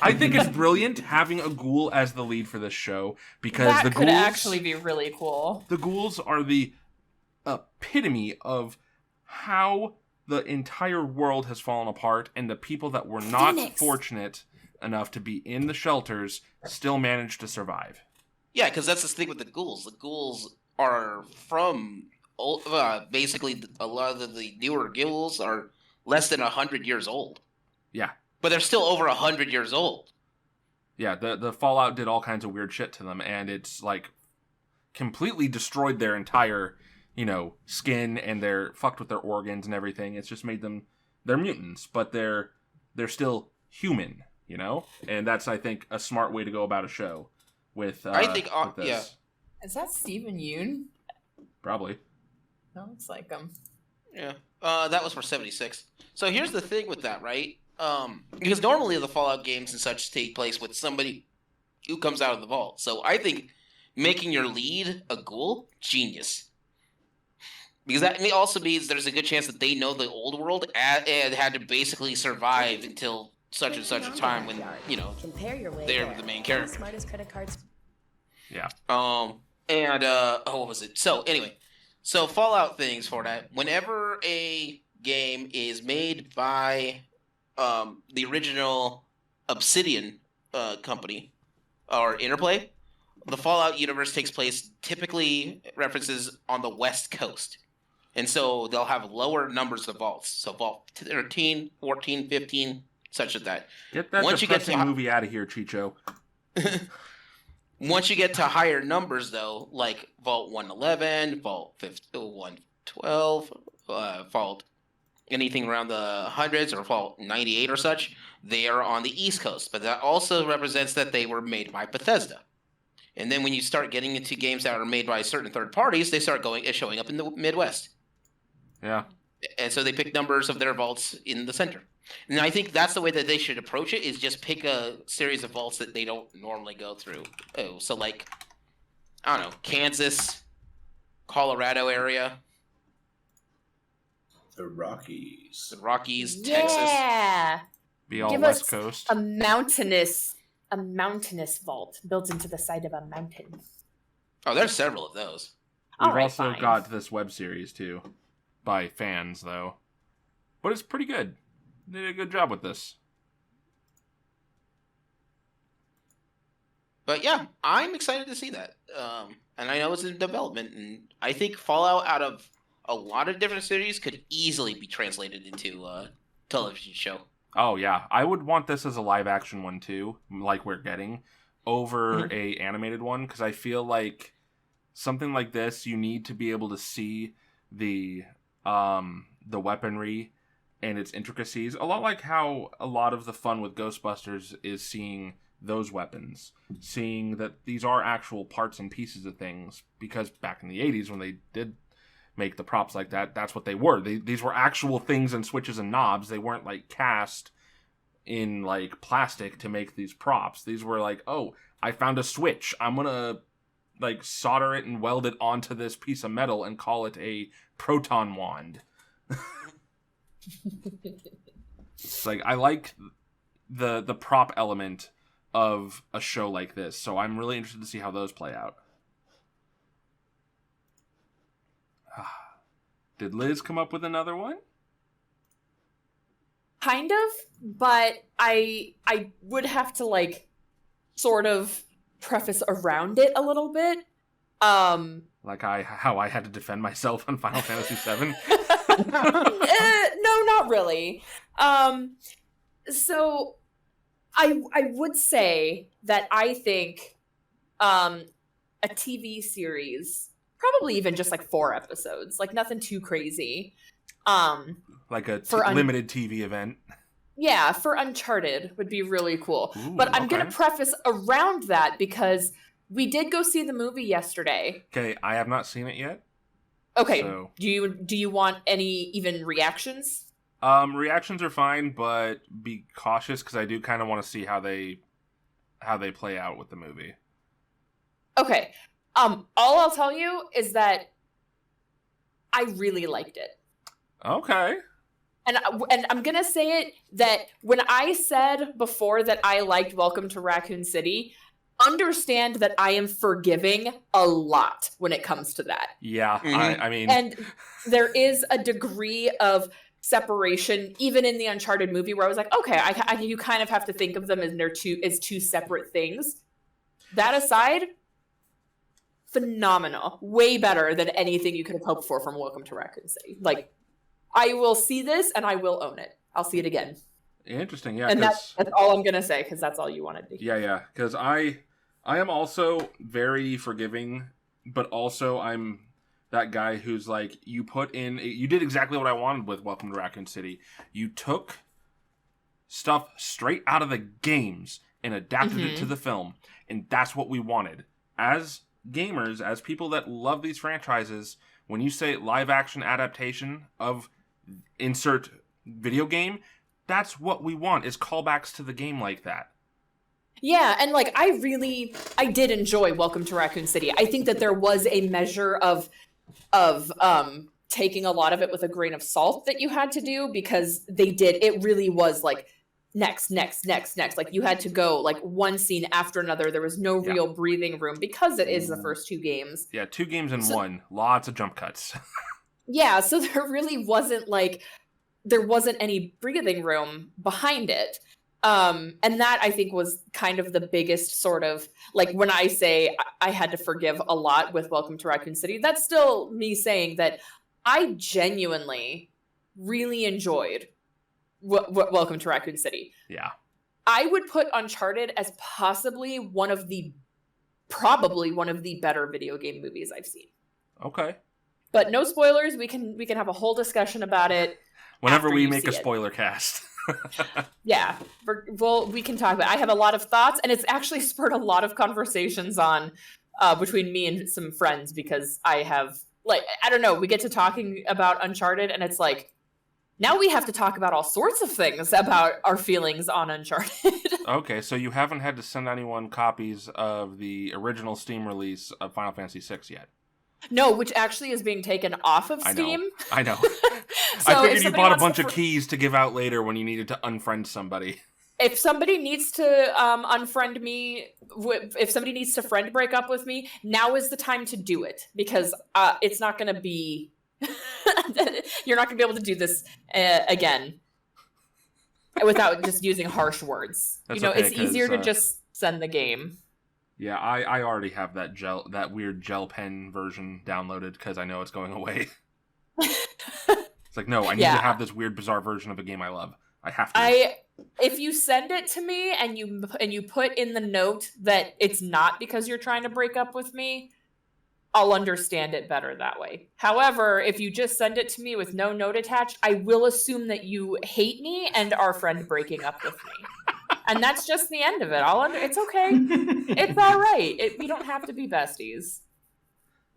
I think it's brilliant having a ghoul as the lead for this show because that the could ghouls actually be really cool. The ghouls are the epitome of how the entire world has fallen apart, and the people that were not fortunate enough to be in the shelters still managed to survive. Yeah, because that's the thing with the ghouls. The ghouls are from basically a lot of the newer ghouls are less than 100 years old. Yeah, but they're still over 100 years old. Yeah, the Fallout did all kinds of weird shit to them, and it's like completely destroyed their entire, skin, and they're fucked with their organs and everything. It's just made them, they're mutants, but they're still human, and that's, I think, a smart way to go about a show with I think with this. Yeah. Is that Stephen Yoon? Probably. That looks like him. Yeah. That was for 76. So here's the thing with that, right? Because normally the Fallout games and such take place with somebody who comes out of the vault. So I think making your lead a ghoul, genius. Because that also means there's a good chance that they know the old world and had to basically survive until such and such a time when, they're the main character. Smartest credit cards. Yeah. What was it? So anyway, so Fallout things for that. Whenever a game is made by the original Obsidian company or Interplay, the Fallout universe takes place typically references on the West Coast. And so they'll have lower numbers of vaults. So vault 13, 14, 15, such as that. Get that depressing movie out of here, Chicho. Once you get to higher numbers, though, like Vault 111, Vault 112, Vault anything around the hundreds, or Vault 98 or such, they are on the East Coast. But that also represents that they were made by Bethesda. And then when you start getting into games that are made by certain third parties, they start showing up in the Midwest. Yeah. And so they pick numbers of their vaults in the center. And I think that's the way that they should approach it, is just pick a series of vaults that they don't normally go through. Oh, so like, I don't know, Kansas, Colorado area. The Rockies. Texas. Yeah. Be all Give West us Coast. A mountainous vault built into the side of a mountain. Oh, there's several of those. We've also got this web series too, by fans though, but it's pretty good. They did a good job with this. But yeah, I'm excited to see that. And I know it's in development, and I think Fallout, out of a lot of different series, could easily be translated into a television show. Oh yeah, I would want this as a live action one too, like we're getting, over a animated one, because I feel like something like this, you need to be able to see the weaponry and its intricacies. A lot like how a lot of the fun with Ghostbusters is seeing those weapons, seeing that these are actual parts and pieces of things, because back in the 80s when they did make the props like that, that's what they were. These were actual things and switches and knobs. They weren't like cast in like plastic to make these props. These were like, oh, I found a switch, I'm gonna like solder it and weld it onto this piece of metal and call it a proton wand. It's like, I like the prop element of a show like this, so I'm really interested to see how those play out. Did Liz come up with another one? Kind of, but I would have to like sort of preface around it a little bit. Like how I had to defend myself on Final Fantasy VII? No, not really. So I would say that I think a TV series, probably even just like 4 episodes, like nothing too crazy. Like a limited TV event. Yeah, for Uncharted would be really cool. Ooh, but I'm okay. going to preface around that because we did go see the movie yesterday. Okay, I have not seen it yet. Okay, So. do you want any even reactions? Reactions are fine, but be cautious because I do kind of want to see how they play out with the movie. Okay. All I'll tell you is that I really liked it. Okay. And I'm going to say it that when I said before that I liked Welcome to Raccoon City, understand that I am forgiving a lot when it comes to that. Yeah, I mean... And there is a degree of separation, even in the Uncharted movie, where I was like, okay, you kind of have to think of them as two separate things. That aside, phenomenal. Way better than anything you could have hoped for from Welcome to Raccoon City. Like, I will see this and I will own it. I'll see it again. Interesting, yeah. And that's all I'm going to say, because that's all you wanted to hear. Yeah, because I am also very forgiving, but also I'm that guy who's like, you did exactly what I wanted with Welcome to Raccoon City. You took stuff straight out of the games and adapted it to the film, and that's what we wanted. As gamers, as people that love these franchises, when you say live action adaptation of insert video game, that's what we want, is callbacks to the game like that. Yeah, and like I did enjoy Welcome to Raccoon City. I think that there was a measure of taking a lot of it with a grain of salt that you had to do, because it really was like next. Like you had to go like one scene after another. There was no real breathing room because it is the first 2 games. Yeah, 2 games in one. Lots of jump cuts. Yeah, so there really wasn't any breathing room behind it. And that I think was kind of the biggest sort of, like, when I say I had to forgive a lot with Welcome to Raccoon City, that's still me saying that I genuinely really enjoyed Welcome to Raccoon City. Yeah. I would put Uncharted as probably one of the better video game movies I've seen. Okay. But no spoilers. We can have a whole discussion about it whenever we make a spoiler cast. Yeah. We can talk about it. I have a lot of thoughts, and it's actually spurred a lot of conversations on between me and some friends, because I have, like, I don't know, we get to talking about Uncharted, and it's like, now we have to talk about all sorts of things about our feelings on Uncharted. Okay, so you haven't had to send anyone copies of the original Steam release of Final Fantasy VI yet? No, which actually is being taken off of Steam. I know. So I figured you bought a bunch of keys to give out later when you needed to unfriend somebody. If somebody needs to unfriend me, if somebody needs to friend break up with me, now is the time to do it, because it's not going to be... You're not going to be able to do this again without just using harsh words. That's it's easier to just send the game. Yeah, I already have that weird gel pen version downloaded because I know it's going away. It's like, no, I need to have this weird, bizarre version of a game I love. I have to. If you send it to me and you put in the note that it's not because you're trying to break up with me, I'll understand it better that way. However, if you just send it to me with no note attached, I will assume that you hate me and are friend breaking up with me. And that's just the end of it. It's okay. It's all right. We don't have to be besties.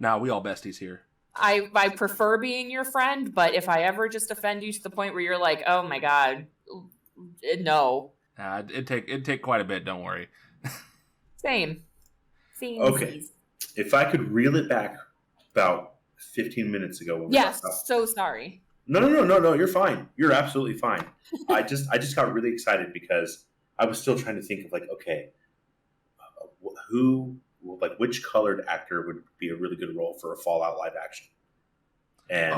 No, we all besties here. I prefer being your friend, but if I ever just offend you to the point where you're like, oh my god, no. It'd take quite a bit, don't worry. Same. Okay. if I could reel it back about 15 minutes ago. When we Yes, talked about- so sorry. No. You're fine. You're absolutely fine. I just got really excited because I was still trying to think of like, okay, which colored actor would be a really good role for a Fallout live action? And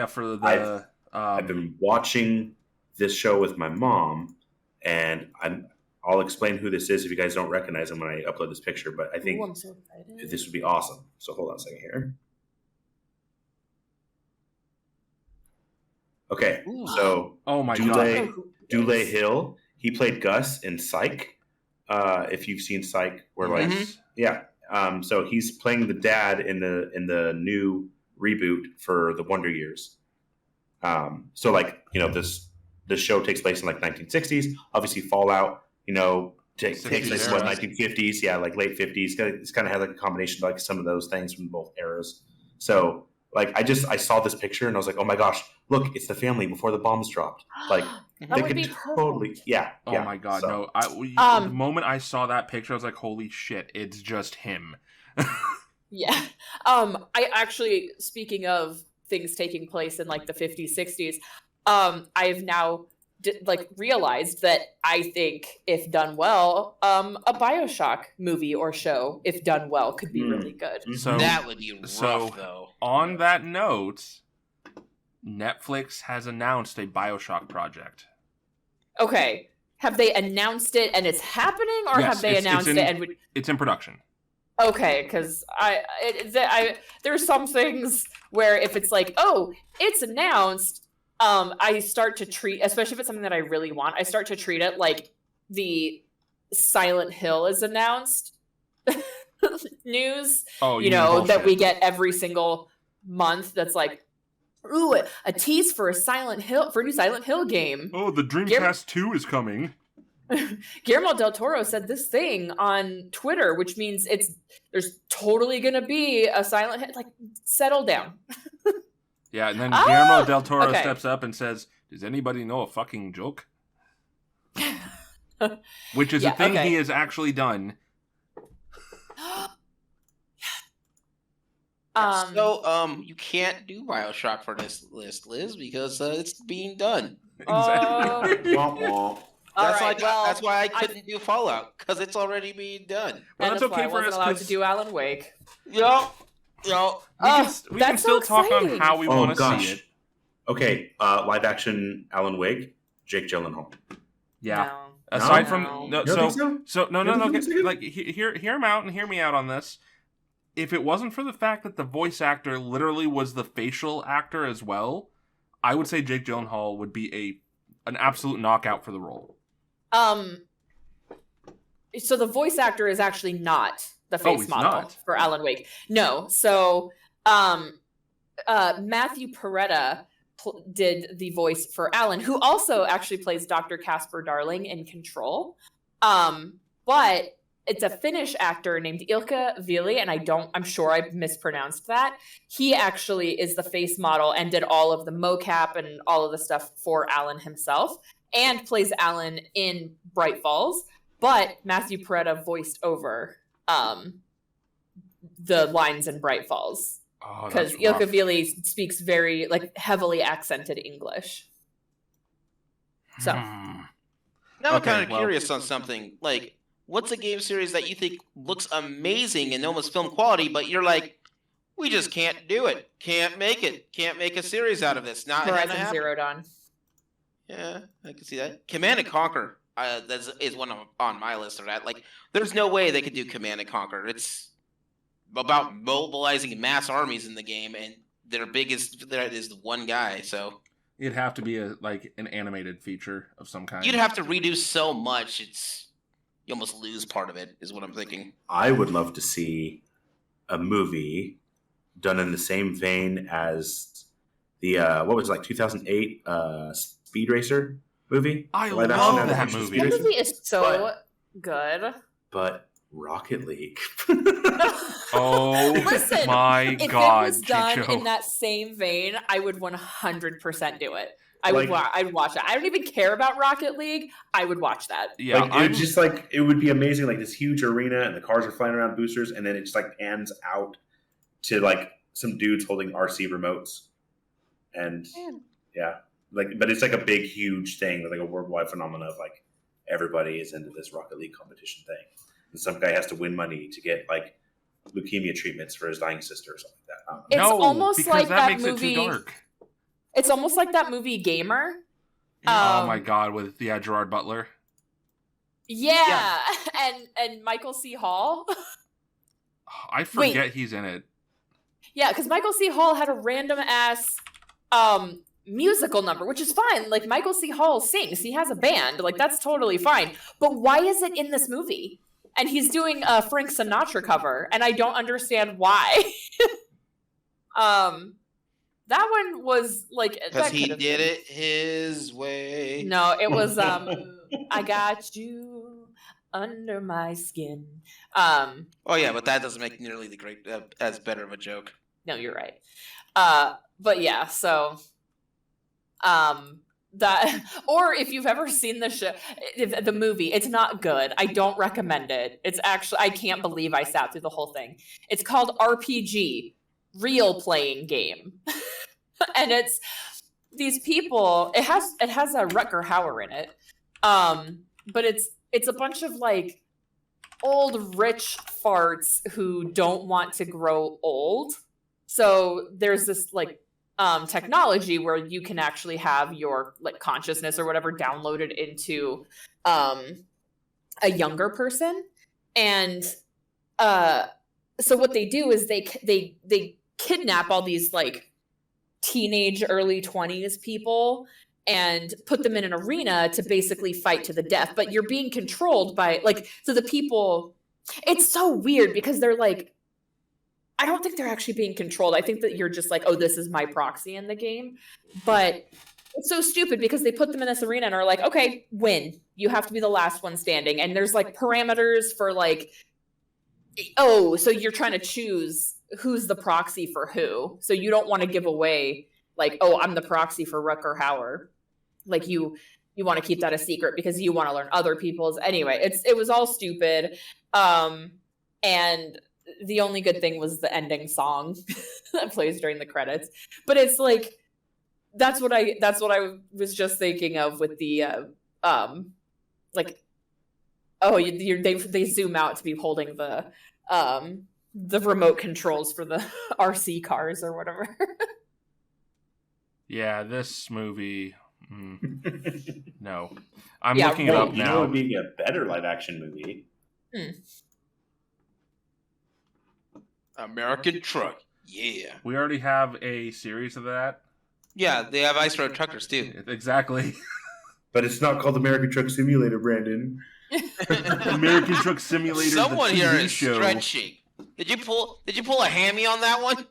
for the I've been watching this show with my mom, and I'll explain who this is if you guys don't recognize him when I upload this picture. But I think I'm so excited. this would be awesome. So hold on a second here. Okay, so oh my Dule, god, Dule Hill. He played Gus in Psych. If you've seen Psych, where like so he's playing the dad in the new reboot for the Wonder Years. So like this show takes place in like 1960s. Obviously, Fallout takes place in what 1950s, like late 50s. It's kind of had like a combination of like some of those things from both eras. So like I saw this picture and I was like, oh my gosh, look, it's the family before the bombs dropped. Like they could totally, Oh my god, so. no! The moment I saw that picture, I was like, holy shit, it's just him. Yeah. I actually, speaking of things taking place in like the 50s, 60s, I've now realized that I think if done well, a Bioshock movie or show, if done well, could be really good. So that would be rough, though. On that note, Netflix has announced a Bioshock project. Okay. Have they announced it and it's happening, or Yes, have they announced it and it's in production? Okay, because there's some things where if it's like, oh, it's announced, I start to treat, especially if it's something that I really want, I start to treat it like the Silent Hill is announced news. Oh, that we get every single month. That's like, ooh, a tease for a new Silent Hill game. Oh, the Dreamcast 2 is coming. Guillermo del Toro said this thing on Twitter, which means there's totally gonna be a Silent Hill. Like, settle down. Yeah, and then Guillermo del Toro steps up and says, "Does anybody know a fucking joke?" Which is a thing he has actually done. So, you can't do Bioshock for this list, Liz, because it's being done. Exactly. That's why I couldn't do Fallout, because it's already being done. Well, that's okay for us. Allowed to do Alan Wake. Yo. We can still talk on how we want to see it. Okay, live action Alan Wake, Jake Gyllenhaal. Yeah. No. Aside from no. No. Like hear him out and hear me out on this. If it wasn't for the fact that the voice actor literally was the facial actor as well, I would say Jake Gyllenhaal would be an absolute knockout for the role. So the voice actor is actually not the face model for Alan Wake. No. So Matthew Peretta did the voice for Alan, who also actually plays Dr. Casper Darling in Control. But it's a Finnish actor named Ilkka Vili, and I'm sure I mispronounced that. He actually is the face model and did all of the mocap and all of the stuff for Alan himself, and plays Alan in Bright Falls. But Matthew Peretta voiced over the lines in Bright Falls. Because Ilkka Vili speaks very heavily accented English. So now I'm kind of curious on something. Like, what's a game series that you think looks amazing and almost film quality, but you're like, we just can't do it, can't make it, can't make a series out of this? Not Horizon Zero Dawn. Yeah, I can see that. Command and Conquer is one on my list of that. Like, there's no way they could do Command and Conquer. It's about mobilizing mass armies in the game, and their biggest threat is the one guy. So it'd have to be an animated feature of some kind. You'd have to redo so much. You almost lose part of it, is what I'm thinking. I would love to see a movie done in the same vein as the 2008 Speed Racer movie. I love that movie. That movie is so good. But Rocket League. Oh, listen, my if God. If it was done Chicho. in that same vein, I would 100% do it. I'd watch that. I don't even care about Rocket League. I would watch that. Yeah, like it would be amazing. Like this huge arena, and the cars are flying around boosters, and then it just like pans out to like some dudes holding RC remotes, and yeah, like, but it's like a big, huge thing with like a worldwide phenomenon of like everybody is into this Rocket League competition thing, and some guy has to win money to get like leukemia treatments for his dying sister or something like that. It's almost like that makes movie. it too dark. It's almost like that movie Gamer. Oh my god, with Gerard Butler. Yeah. And Michael C. Hall. I forget he's in it. Yeah, because Michael C. Hall had a random ass musical number, which is fine. Like, Michael C. Hall sings. He has a band. Like, that's totally fine. But why is it in this movie? And he's doing a Frank Sinatra cover, and I don't understand why. That one was like, because he did it his way. No, it was I got you under my skin. Oh yeah, but that doesn't make nearly the great as better of a joke. No, you're right. But yeah, so that, or if you've ever seen the show, the movie, it's not good. I don't recommend it. It's actually, I can't believe I sat through the whole thing. It's called RPG, Real Playing Game. And it's these people, it has a Rutger Hauer in it. But it's a bunch of like old rich farts who don't want to grow old. So there's this like technology where you can actually have your like consciousness or whatever downloaded into a younger person. And so what they do is they kidnap all these like teenage early 20s people and put them in an arena to basically fight to the death. But you're being controlled by like, so the people, it's so weird because they're like, I don't think they're actually being controlled. I think that you're just like, oh, this is my proxy in the game. But it's so stupid because they put them in this arena and are like, okay, win. You have to be the last one standing. And there's like parameters for like, oh, so you're trying to choose who's the proxy for who. So you don't want to give away like, oh, I'm the proxy for Rutger Hauer. Like you want to keep that a secret because you want to learn other people's. Anyway, it was all stupid. And the only good thing was the ending song that plays during the credits. But it's like, that's what I was just thinking of with the like, oh, they zoom out to be holding the remote controls for the RC cars or whatever. Yeah, this movie. No, I'm looking it up now. You know, it would be a better live action movie. American Truck. Yeah. We already have a series of that. Yeah, they have Ice Road Truckers too. Exactly. But it's not called American Truck Simulator, Brandon. American Truck Simulator. Someone the TV here is show. stretching. Did you pull a hammy on that one?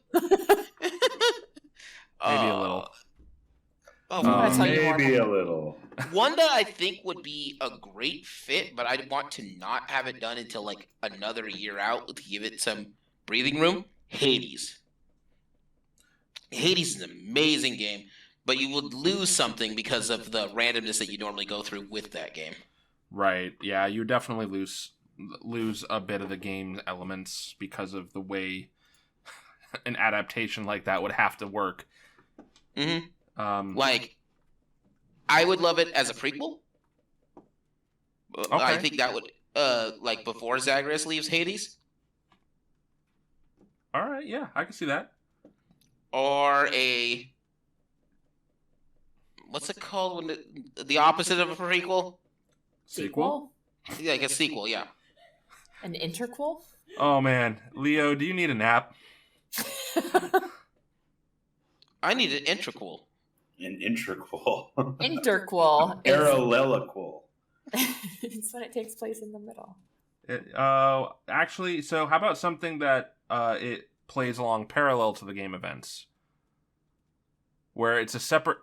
Maybe a little. Maybe a little. One that I think would be a great fit, but I'd want to not have it done until like another year out to give it some breathing room. Hades. Hades is an amazing game, but you would lose something because of the randomness that you normally go through with that game. Right. Yeah, you definitely lose a bit of the game elements because of the way an adaptation like that would have to work. Mm-hmm. Like, I would love it as a prequel. Okay. I think that would, like, before Zagreus leaves Hades. All right, yeah, I can see that. Or a... What's it called when the opposite of a prequel? Sequel? Yeah, like a sequel, yeah. An interquel? Oh, man. Leo, do you need a nap? I need an intraquel. An intraquel. Interquel. Paralleloquel. It's when it takes place in the middle. Actually, so how about something that it plays along parallel to the game events? Where it's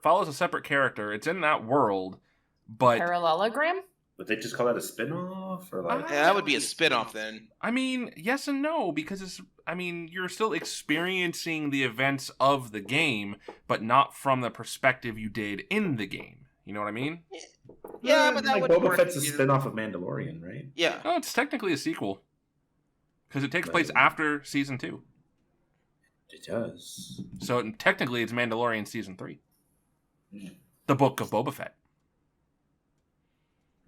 follows a separate character. It's in that world, but... Parallelogram? Would they just call that a spin-off or like? Yeah, that would be a spin-off then. I mean, yes and no, because you're still experiencing the events of the game, but not from the perspective you did in the game. You know what I mean? Yeah, but that like would Boba work. Fett's a spin-off of Mandalorian, right? Yeah. Oh, it's technically a sequel. Because it takes place after Season 2. It does. So technically it's Mandalorian Season 3. Mm. The Book of Boba Fett.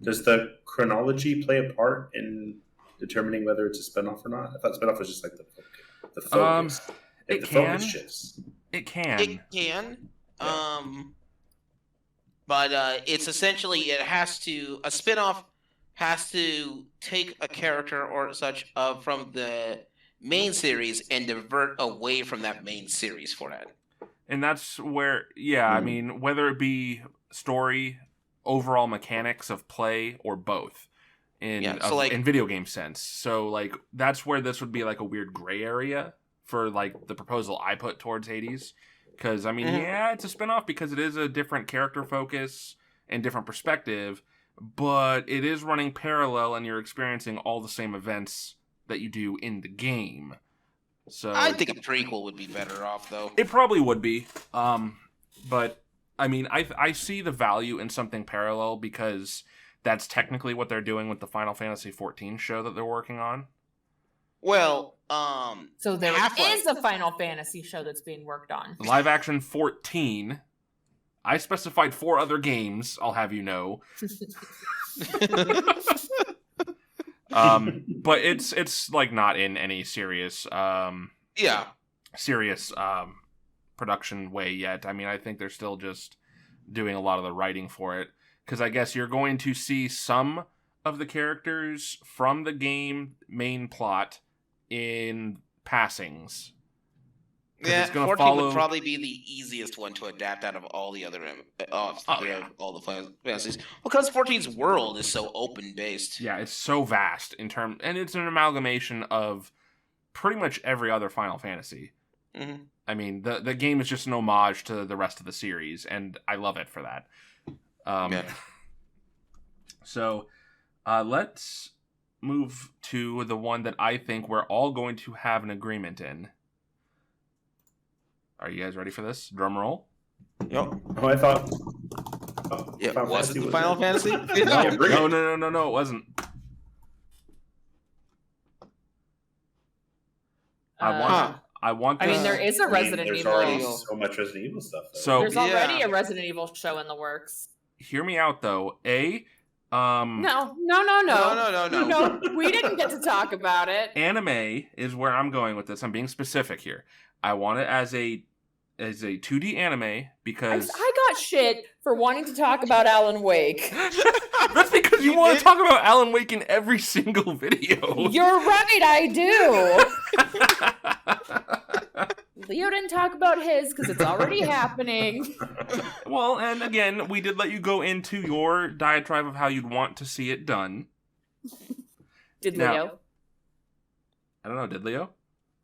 Does the chronology play a part in determining whether it's a spin-off or not? I thought spin-off was just like the focus. If it the can. focus shifts. It can. It can. Yeah. But it's essentially a spin-off has to take a character or such from the main series and divert away from that main series for that. And that's where, I mean, whether it be story, overall mechanics of play, or both in video game sense. So, like, that's where this would be like a weird gray area for, like, the proposal I put towards Hades. Because, I mean, it's a spinoff because it is a different character focus and different perspective, but it is running parallel and you're experiencing all the same events that you do in the game. So I think a prequel would be better off, though. It probably would be. But, I mean, I see the value in something parallel because that's technically what they're doing with the Final Fantasy XIV show that they're working on. Well, so there is a Final Fantasy show that's being worked on. Live action 14. I specified 4 other games, I'll have you know. But it's like not in any serious production way yet. I mean, I think they're still just doing a lot of the writing for it, because I guess you're going to see some of the characters from the game main plot in passings. Yeah, 14 would probably be the easiest one to adapt out of all the other all the Final Fantasies. Because 14's world is so open-based. Yeah, it's so vast and it's an amalgamation of pretty much every other Final Fantasy. Mm-hmm. I mean, the game is just an homage to the rest of the series, and I love it for that. So, let's move to the one that I think we're all going to have an agreement in. Are you guys ready for this? Drum roll. Yep. Oh, I thought. Was it the Final Fantasy? No, it wasn't. I want. I mean, there is a Resident Evil. There's already so much Resident Evil stuff. Though. So there's already a Resident Evil show in the works. Hear me out, though. No. We didn't get to talk about it. Anime is where I'm going with this. I'm being specific here. I want it as a 2D anime because I got shit for wanting to talk about Alan Wake. That's because you want to talk about Alan Wake in every single video. You're right, I do. Leo didn't talk about his because it's already happening. Well, and again, we did let you go into your diatribe of how you'd want to see it done. Did Leo? I don't know. Did Leo?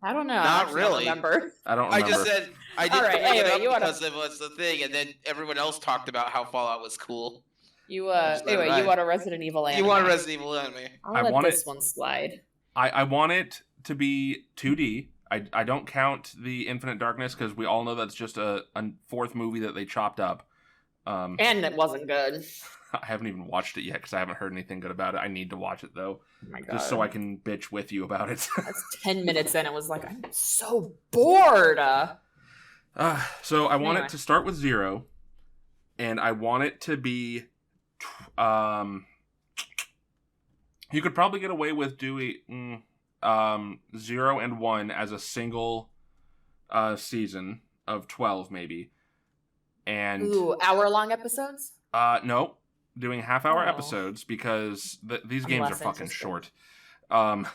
I don't know. Not really. I don't remember. I just said I did right, bring it anyway, up because it was the thing, and then everyone else talked about how Fallout was cool. You want a Resident Evil anime. You want a Resident Evil anime. I'll let this one slide. I want it to be 2D. I don't count the Infinite Darkness because we all know that's just a 4th movie that they chopped up. And it wasn't good. I haven't even watched it yet because I haven't heard anything good about it. I need to watch it, though. Oh my God. Just so I can bitch with you about it. That's 10 minutes in. It was like, I'm so bored. So I want it to start with 0. And I want it to be... you could probably get away with doing 0 and 1 as a single season of 12, maybe. And hour-long episodes? No. Doing half-hour episodes because these games are fucking short. But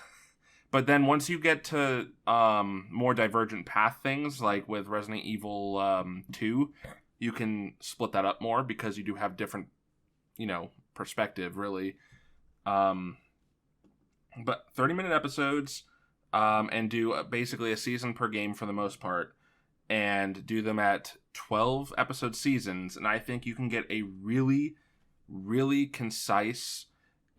then once you get to more divergent path things, like with Resident Evil 2, you can split that up more because you do have different, perspective, really. But 30-minute episodes, and do basically a season per game for the most part, and do them at 12-episode seasons, and I think you can get a really, really concise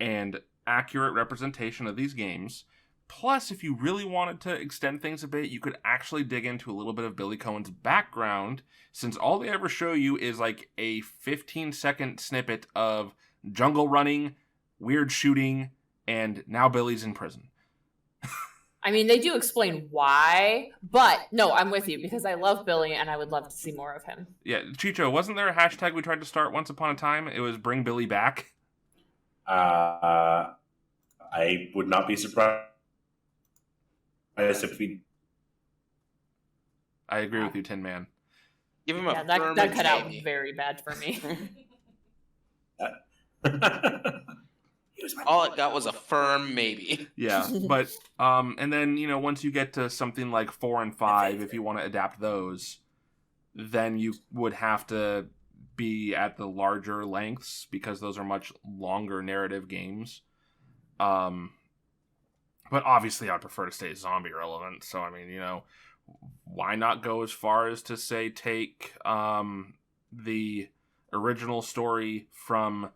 and accurate representation of these games. Plus, if you really wanted to extend things a bit, you could actually dig into a little bit of Billy Cohen's background, since all they ever show you is like a 15-second snippet of jungle running, weird shooting, and now Billy's in prison. I mean, they do explain why, but no, I'm with you because I love Billy and I would love to see more of him. Yeah, Chicho, wasn't there a hashtag we tried to start once upon a time? It was Bring Billy Back. I would not be surprised if we. I agree with you, Tin Man. Give him a that cut out maybe. very bad for me. All it got was a firm maybe. Yeah, but and then once you get to something like 4 and 5, if you want to adapt those, then you would have to be at the larger lengths because those are much longer narrative games. But obviously, I'd prefer to stay zombie relevant. So I mean, why not go as far as to say take the original story from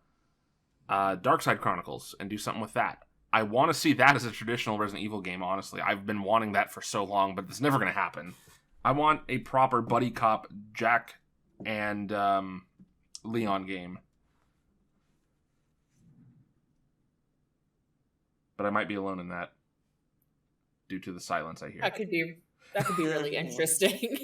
Darkside Chronicles and do something with that. I want to see that as a traditional Resident Evil game, honestly. I've been wanting that for so long, but it's never going to happen. I want a proper buddy cop Jack and Leon game. But I might be alone in that due to the silence I hear. That could be really interesting.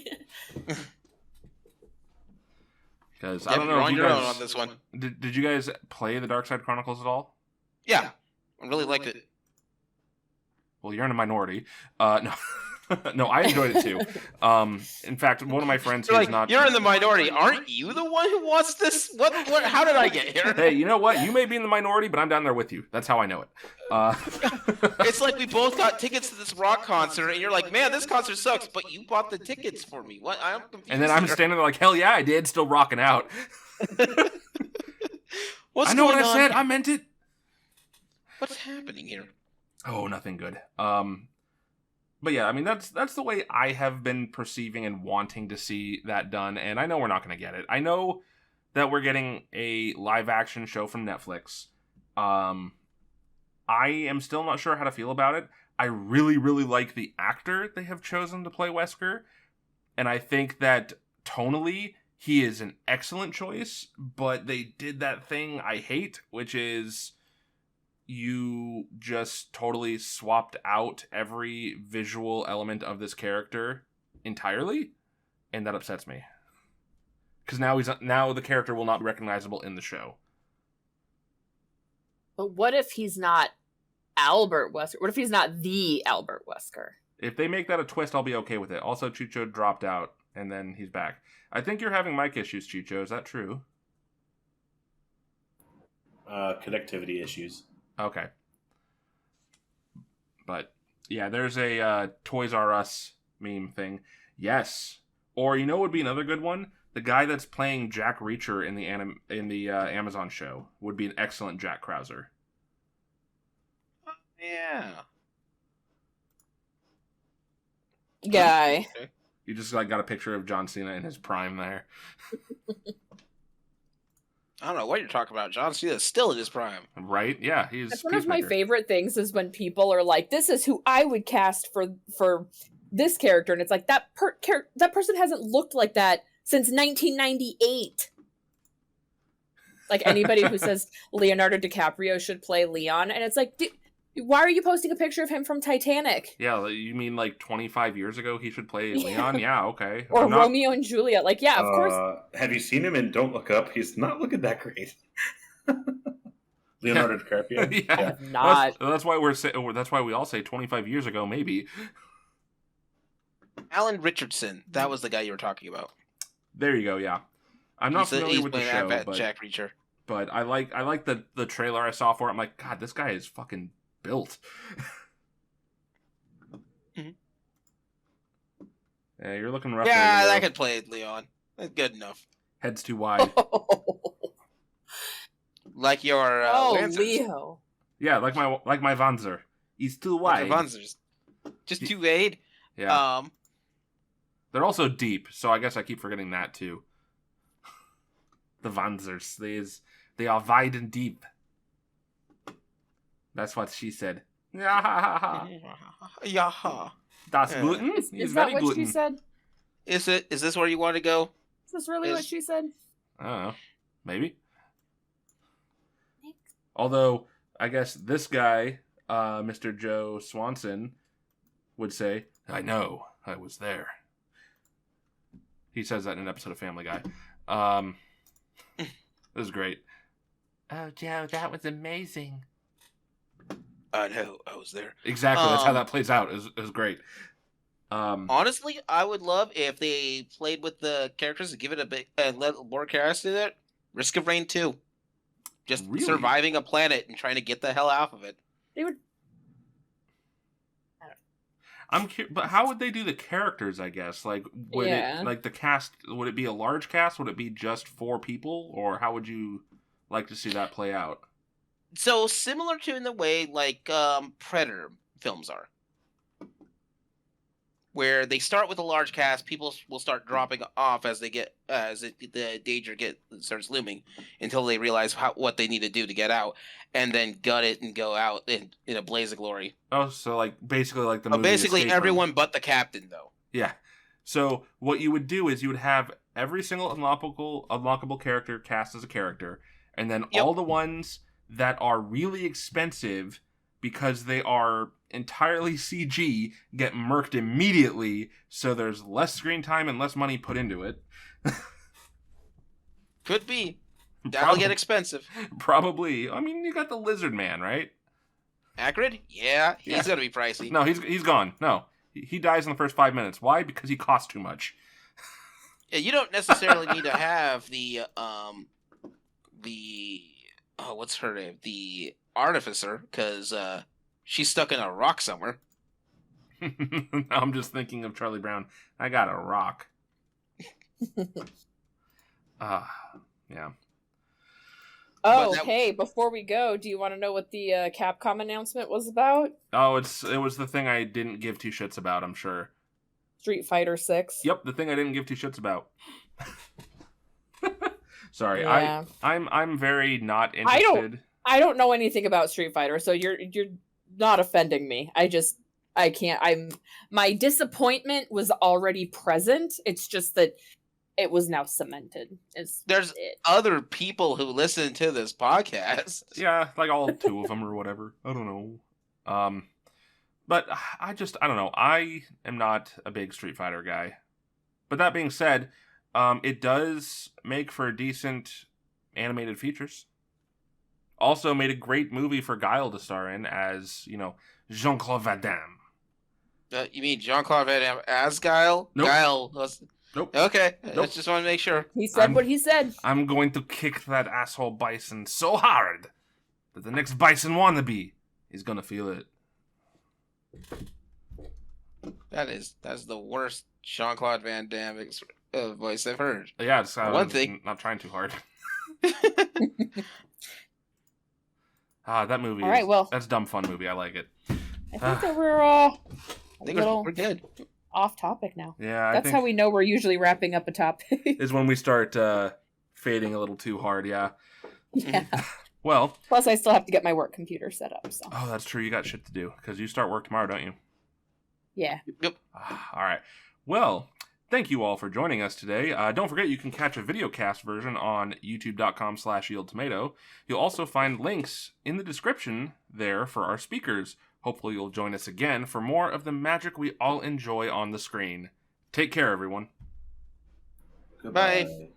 Because I don't know you're if on you your guys own on this one. Did you guys play the Darkside Chronicles at all? Yeah, I really liked it. Well, you're in a minority. No, no, I enjoyed it too. In fact, one of my friends who's not. You're in the minority. Aren't you the one who wants this? What? How did I get here? Hey, you know what? You may be in the minority, but I'm down there with you. That's how I know it. It's like we both got tickets to this rock concert, and you're like, "Man, this concert sucks," but you bought the tickets for me. What? I'm confused. And then I'm standing there like, "Hell yeah, I did!" Still rocking out. What's I know what going I on said. here? I meant it. What's happening here? Oh, nothing good. But yeah, I mean that's the way I have been perceiving and wanting to see that done, and I know we're not going to get it. I know that we're getting a live action show from Netflix. I am still not sure how to feel about it. I really, really like the actor they have chosen to play Wesker, and I think that tonally he is an excellent choice, but they did that thing I hate, which is you just totally swapped out every visual element of this character entirely, and that upsets me. Because now the character will not be recognizable in the show. But what if he's not Albert Wesker? What if he's not the Albert Wesker? If they make that a twist, I'll be okay with it. Also, Chicho dropped out, and then he's back. I think you're having mic issues, Chicho. Is that true? Connectivity issues. Okay. But, yeah, there's a Toys R Us meme thing. Yes. Or, what would be another good one? The guy that's playing Jack Reacher in the Amazon show would be an excellent Jack Krauser. Yeah. Guy. Okay. You just got a picture of John Cena in his prime there. I don't know what you're talking about. John Cena's still in his prime. Right? Yeah, he's That's one of my Peacemaker. favorite things is when people are like, "This is who I would cast for this character," and it's like that person hasn't looked like that since 1998. Like anybody who says Leonardo DiCaprio should play Leon, and it's like, why are you posting a picture of him from Titanic? Yeah, you mean like 25 years ago he should play Leon? Yeah, okay. Or Romeo and Juliet. Like, yeah, of course. Have you seen him in Don't Look Up? He's not looking that great. Leonardo DiCaprio. Yeah. Not. That's why that's why we all say 25 years ago, maybe. Alan Richardson. That was the guy you were talking about. There you go. Yeah, I'm not familiar with the show, but Jack Reacher. But I like the trailer I saw for it. I'm like, God, this guy is fucking built. Mm-hmm. Yeah, you're looking rough. Yeah, there, I could play Leon. That's good enough. Head's too wide. Like your Lancers. Leo. Yeah, like my Vanzer. He's too wide. Like your Vanzers. Just too wide. Yeah. They're also deep, so I guess I keep forgetting that too. The Vanzers, they are wide and deep. That's what she said. Yeah. Yaha. Das Yeah. Guten? Is He's that very what gluten. she said? Is this where you want to go? Is this really what she said? I don't know. Maybe. Although, I guess this guy, Mr. Joe Swanson, would say, I know, I was there. He says that in an episode of Family Guy. It was great. Oh, Joe, that was amazing. I know, I was there. Exactly, that's how that plays out. It was great. Honestly, I would love if they played with the characters and give it a bit and let more characters in it. Risk of Rain 2. Just Really? surviving a planet and trying to get the hell off of it. They would. I'm curious, but how would they do the characters, I guess? Like, would Yeah. it, like, the cast, would it be a large cast? Would it be just 4 people? Or how would you like to see that play out? So similar to in the way like Predator films are, where they start with a large cast, people will start dropping off as they get the danger starts looming until they realize what they need to do to get out, and then gut it and go out in a blaze of glory. Oh, so, like, basically like the movie Basically Escape Room. everyone but the captain, though. Yeah. So what you would do is you would have every single unlockable character cast as a character, and then Yep. all the ones that are really expensive because they are entirely CG get murked immediately, so there's less screen time and less money put into it. Could be. That'll get expensive. Probably. I mean, you got the Lizard Man, right? Acrid? Yeah, he's Yeah. gonna be pricey. No, he's gone. No, he dies in the first 5 minutes. Why? Because he costs too much. Yeah, you don't necessarily need to have the what's her name? The artificer, because she's stuck in a rock somewhere. I'm just thinking of Charlie Brown. I got a rock. Yeah. Oh, that- hey! Before we go, do you want to know what the Capcom announcement was about? Oh, it was the thing I didn't give 2 shits about, I'm sure. Street Fighter 6. Yep, the thing I didn't give 2 shits about. Sorry, Yeah. I'm very not I don't- interested. I don't know anything about Street Fighter, so you're not offending me. I can't. My disappointment was already present. It's just that it was now cemented. There's other people who listen to this podcast. Yeah, like all 2 of them or whatever. I don't know. But I don't know. I am not a big Street Fighter guy. But that being said, it does make for decent animated features. Also made a great movie for Guile to star in as, Jean-Claude Van Damme. You mean Jean-Claude Van Damme as Guile? Nope. Guile. Nope. Okay, Nope. I just want to make sure. He said what he said. I'm going to kick that asshole Bison so hard that the next Bison wannabe is going to feel it. That's the worst Jean-Claude Van Damme voice I've heard. Yeah, it's One thing. not trying too hard. That movie. All right, well- that's a dumb fun movie. I like it. I think that we're a I think little we're good. off topic now. Yeah, I That's think how we know we're usually wrapping up a topic. is when we start fading a little too hard. Yeah. Yeah. Well. Plus, I still have to get my work computer set up. So Oh, that's true. You got shit to do because you start work tomorrow, don't you? yeah. Yep. All right. Well, thank you all for joining us today. Don't forget you can catch a videocast version on youtube.com/YieldTomato. You'll also find links in the description there for our speakers. Hopefully you'll join us again for more of the magic we all enjoy on the screen. Take care, everyone. Bye.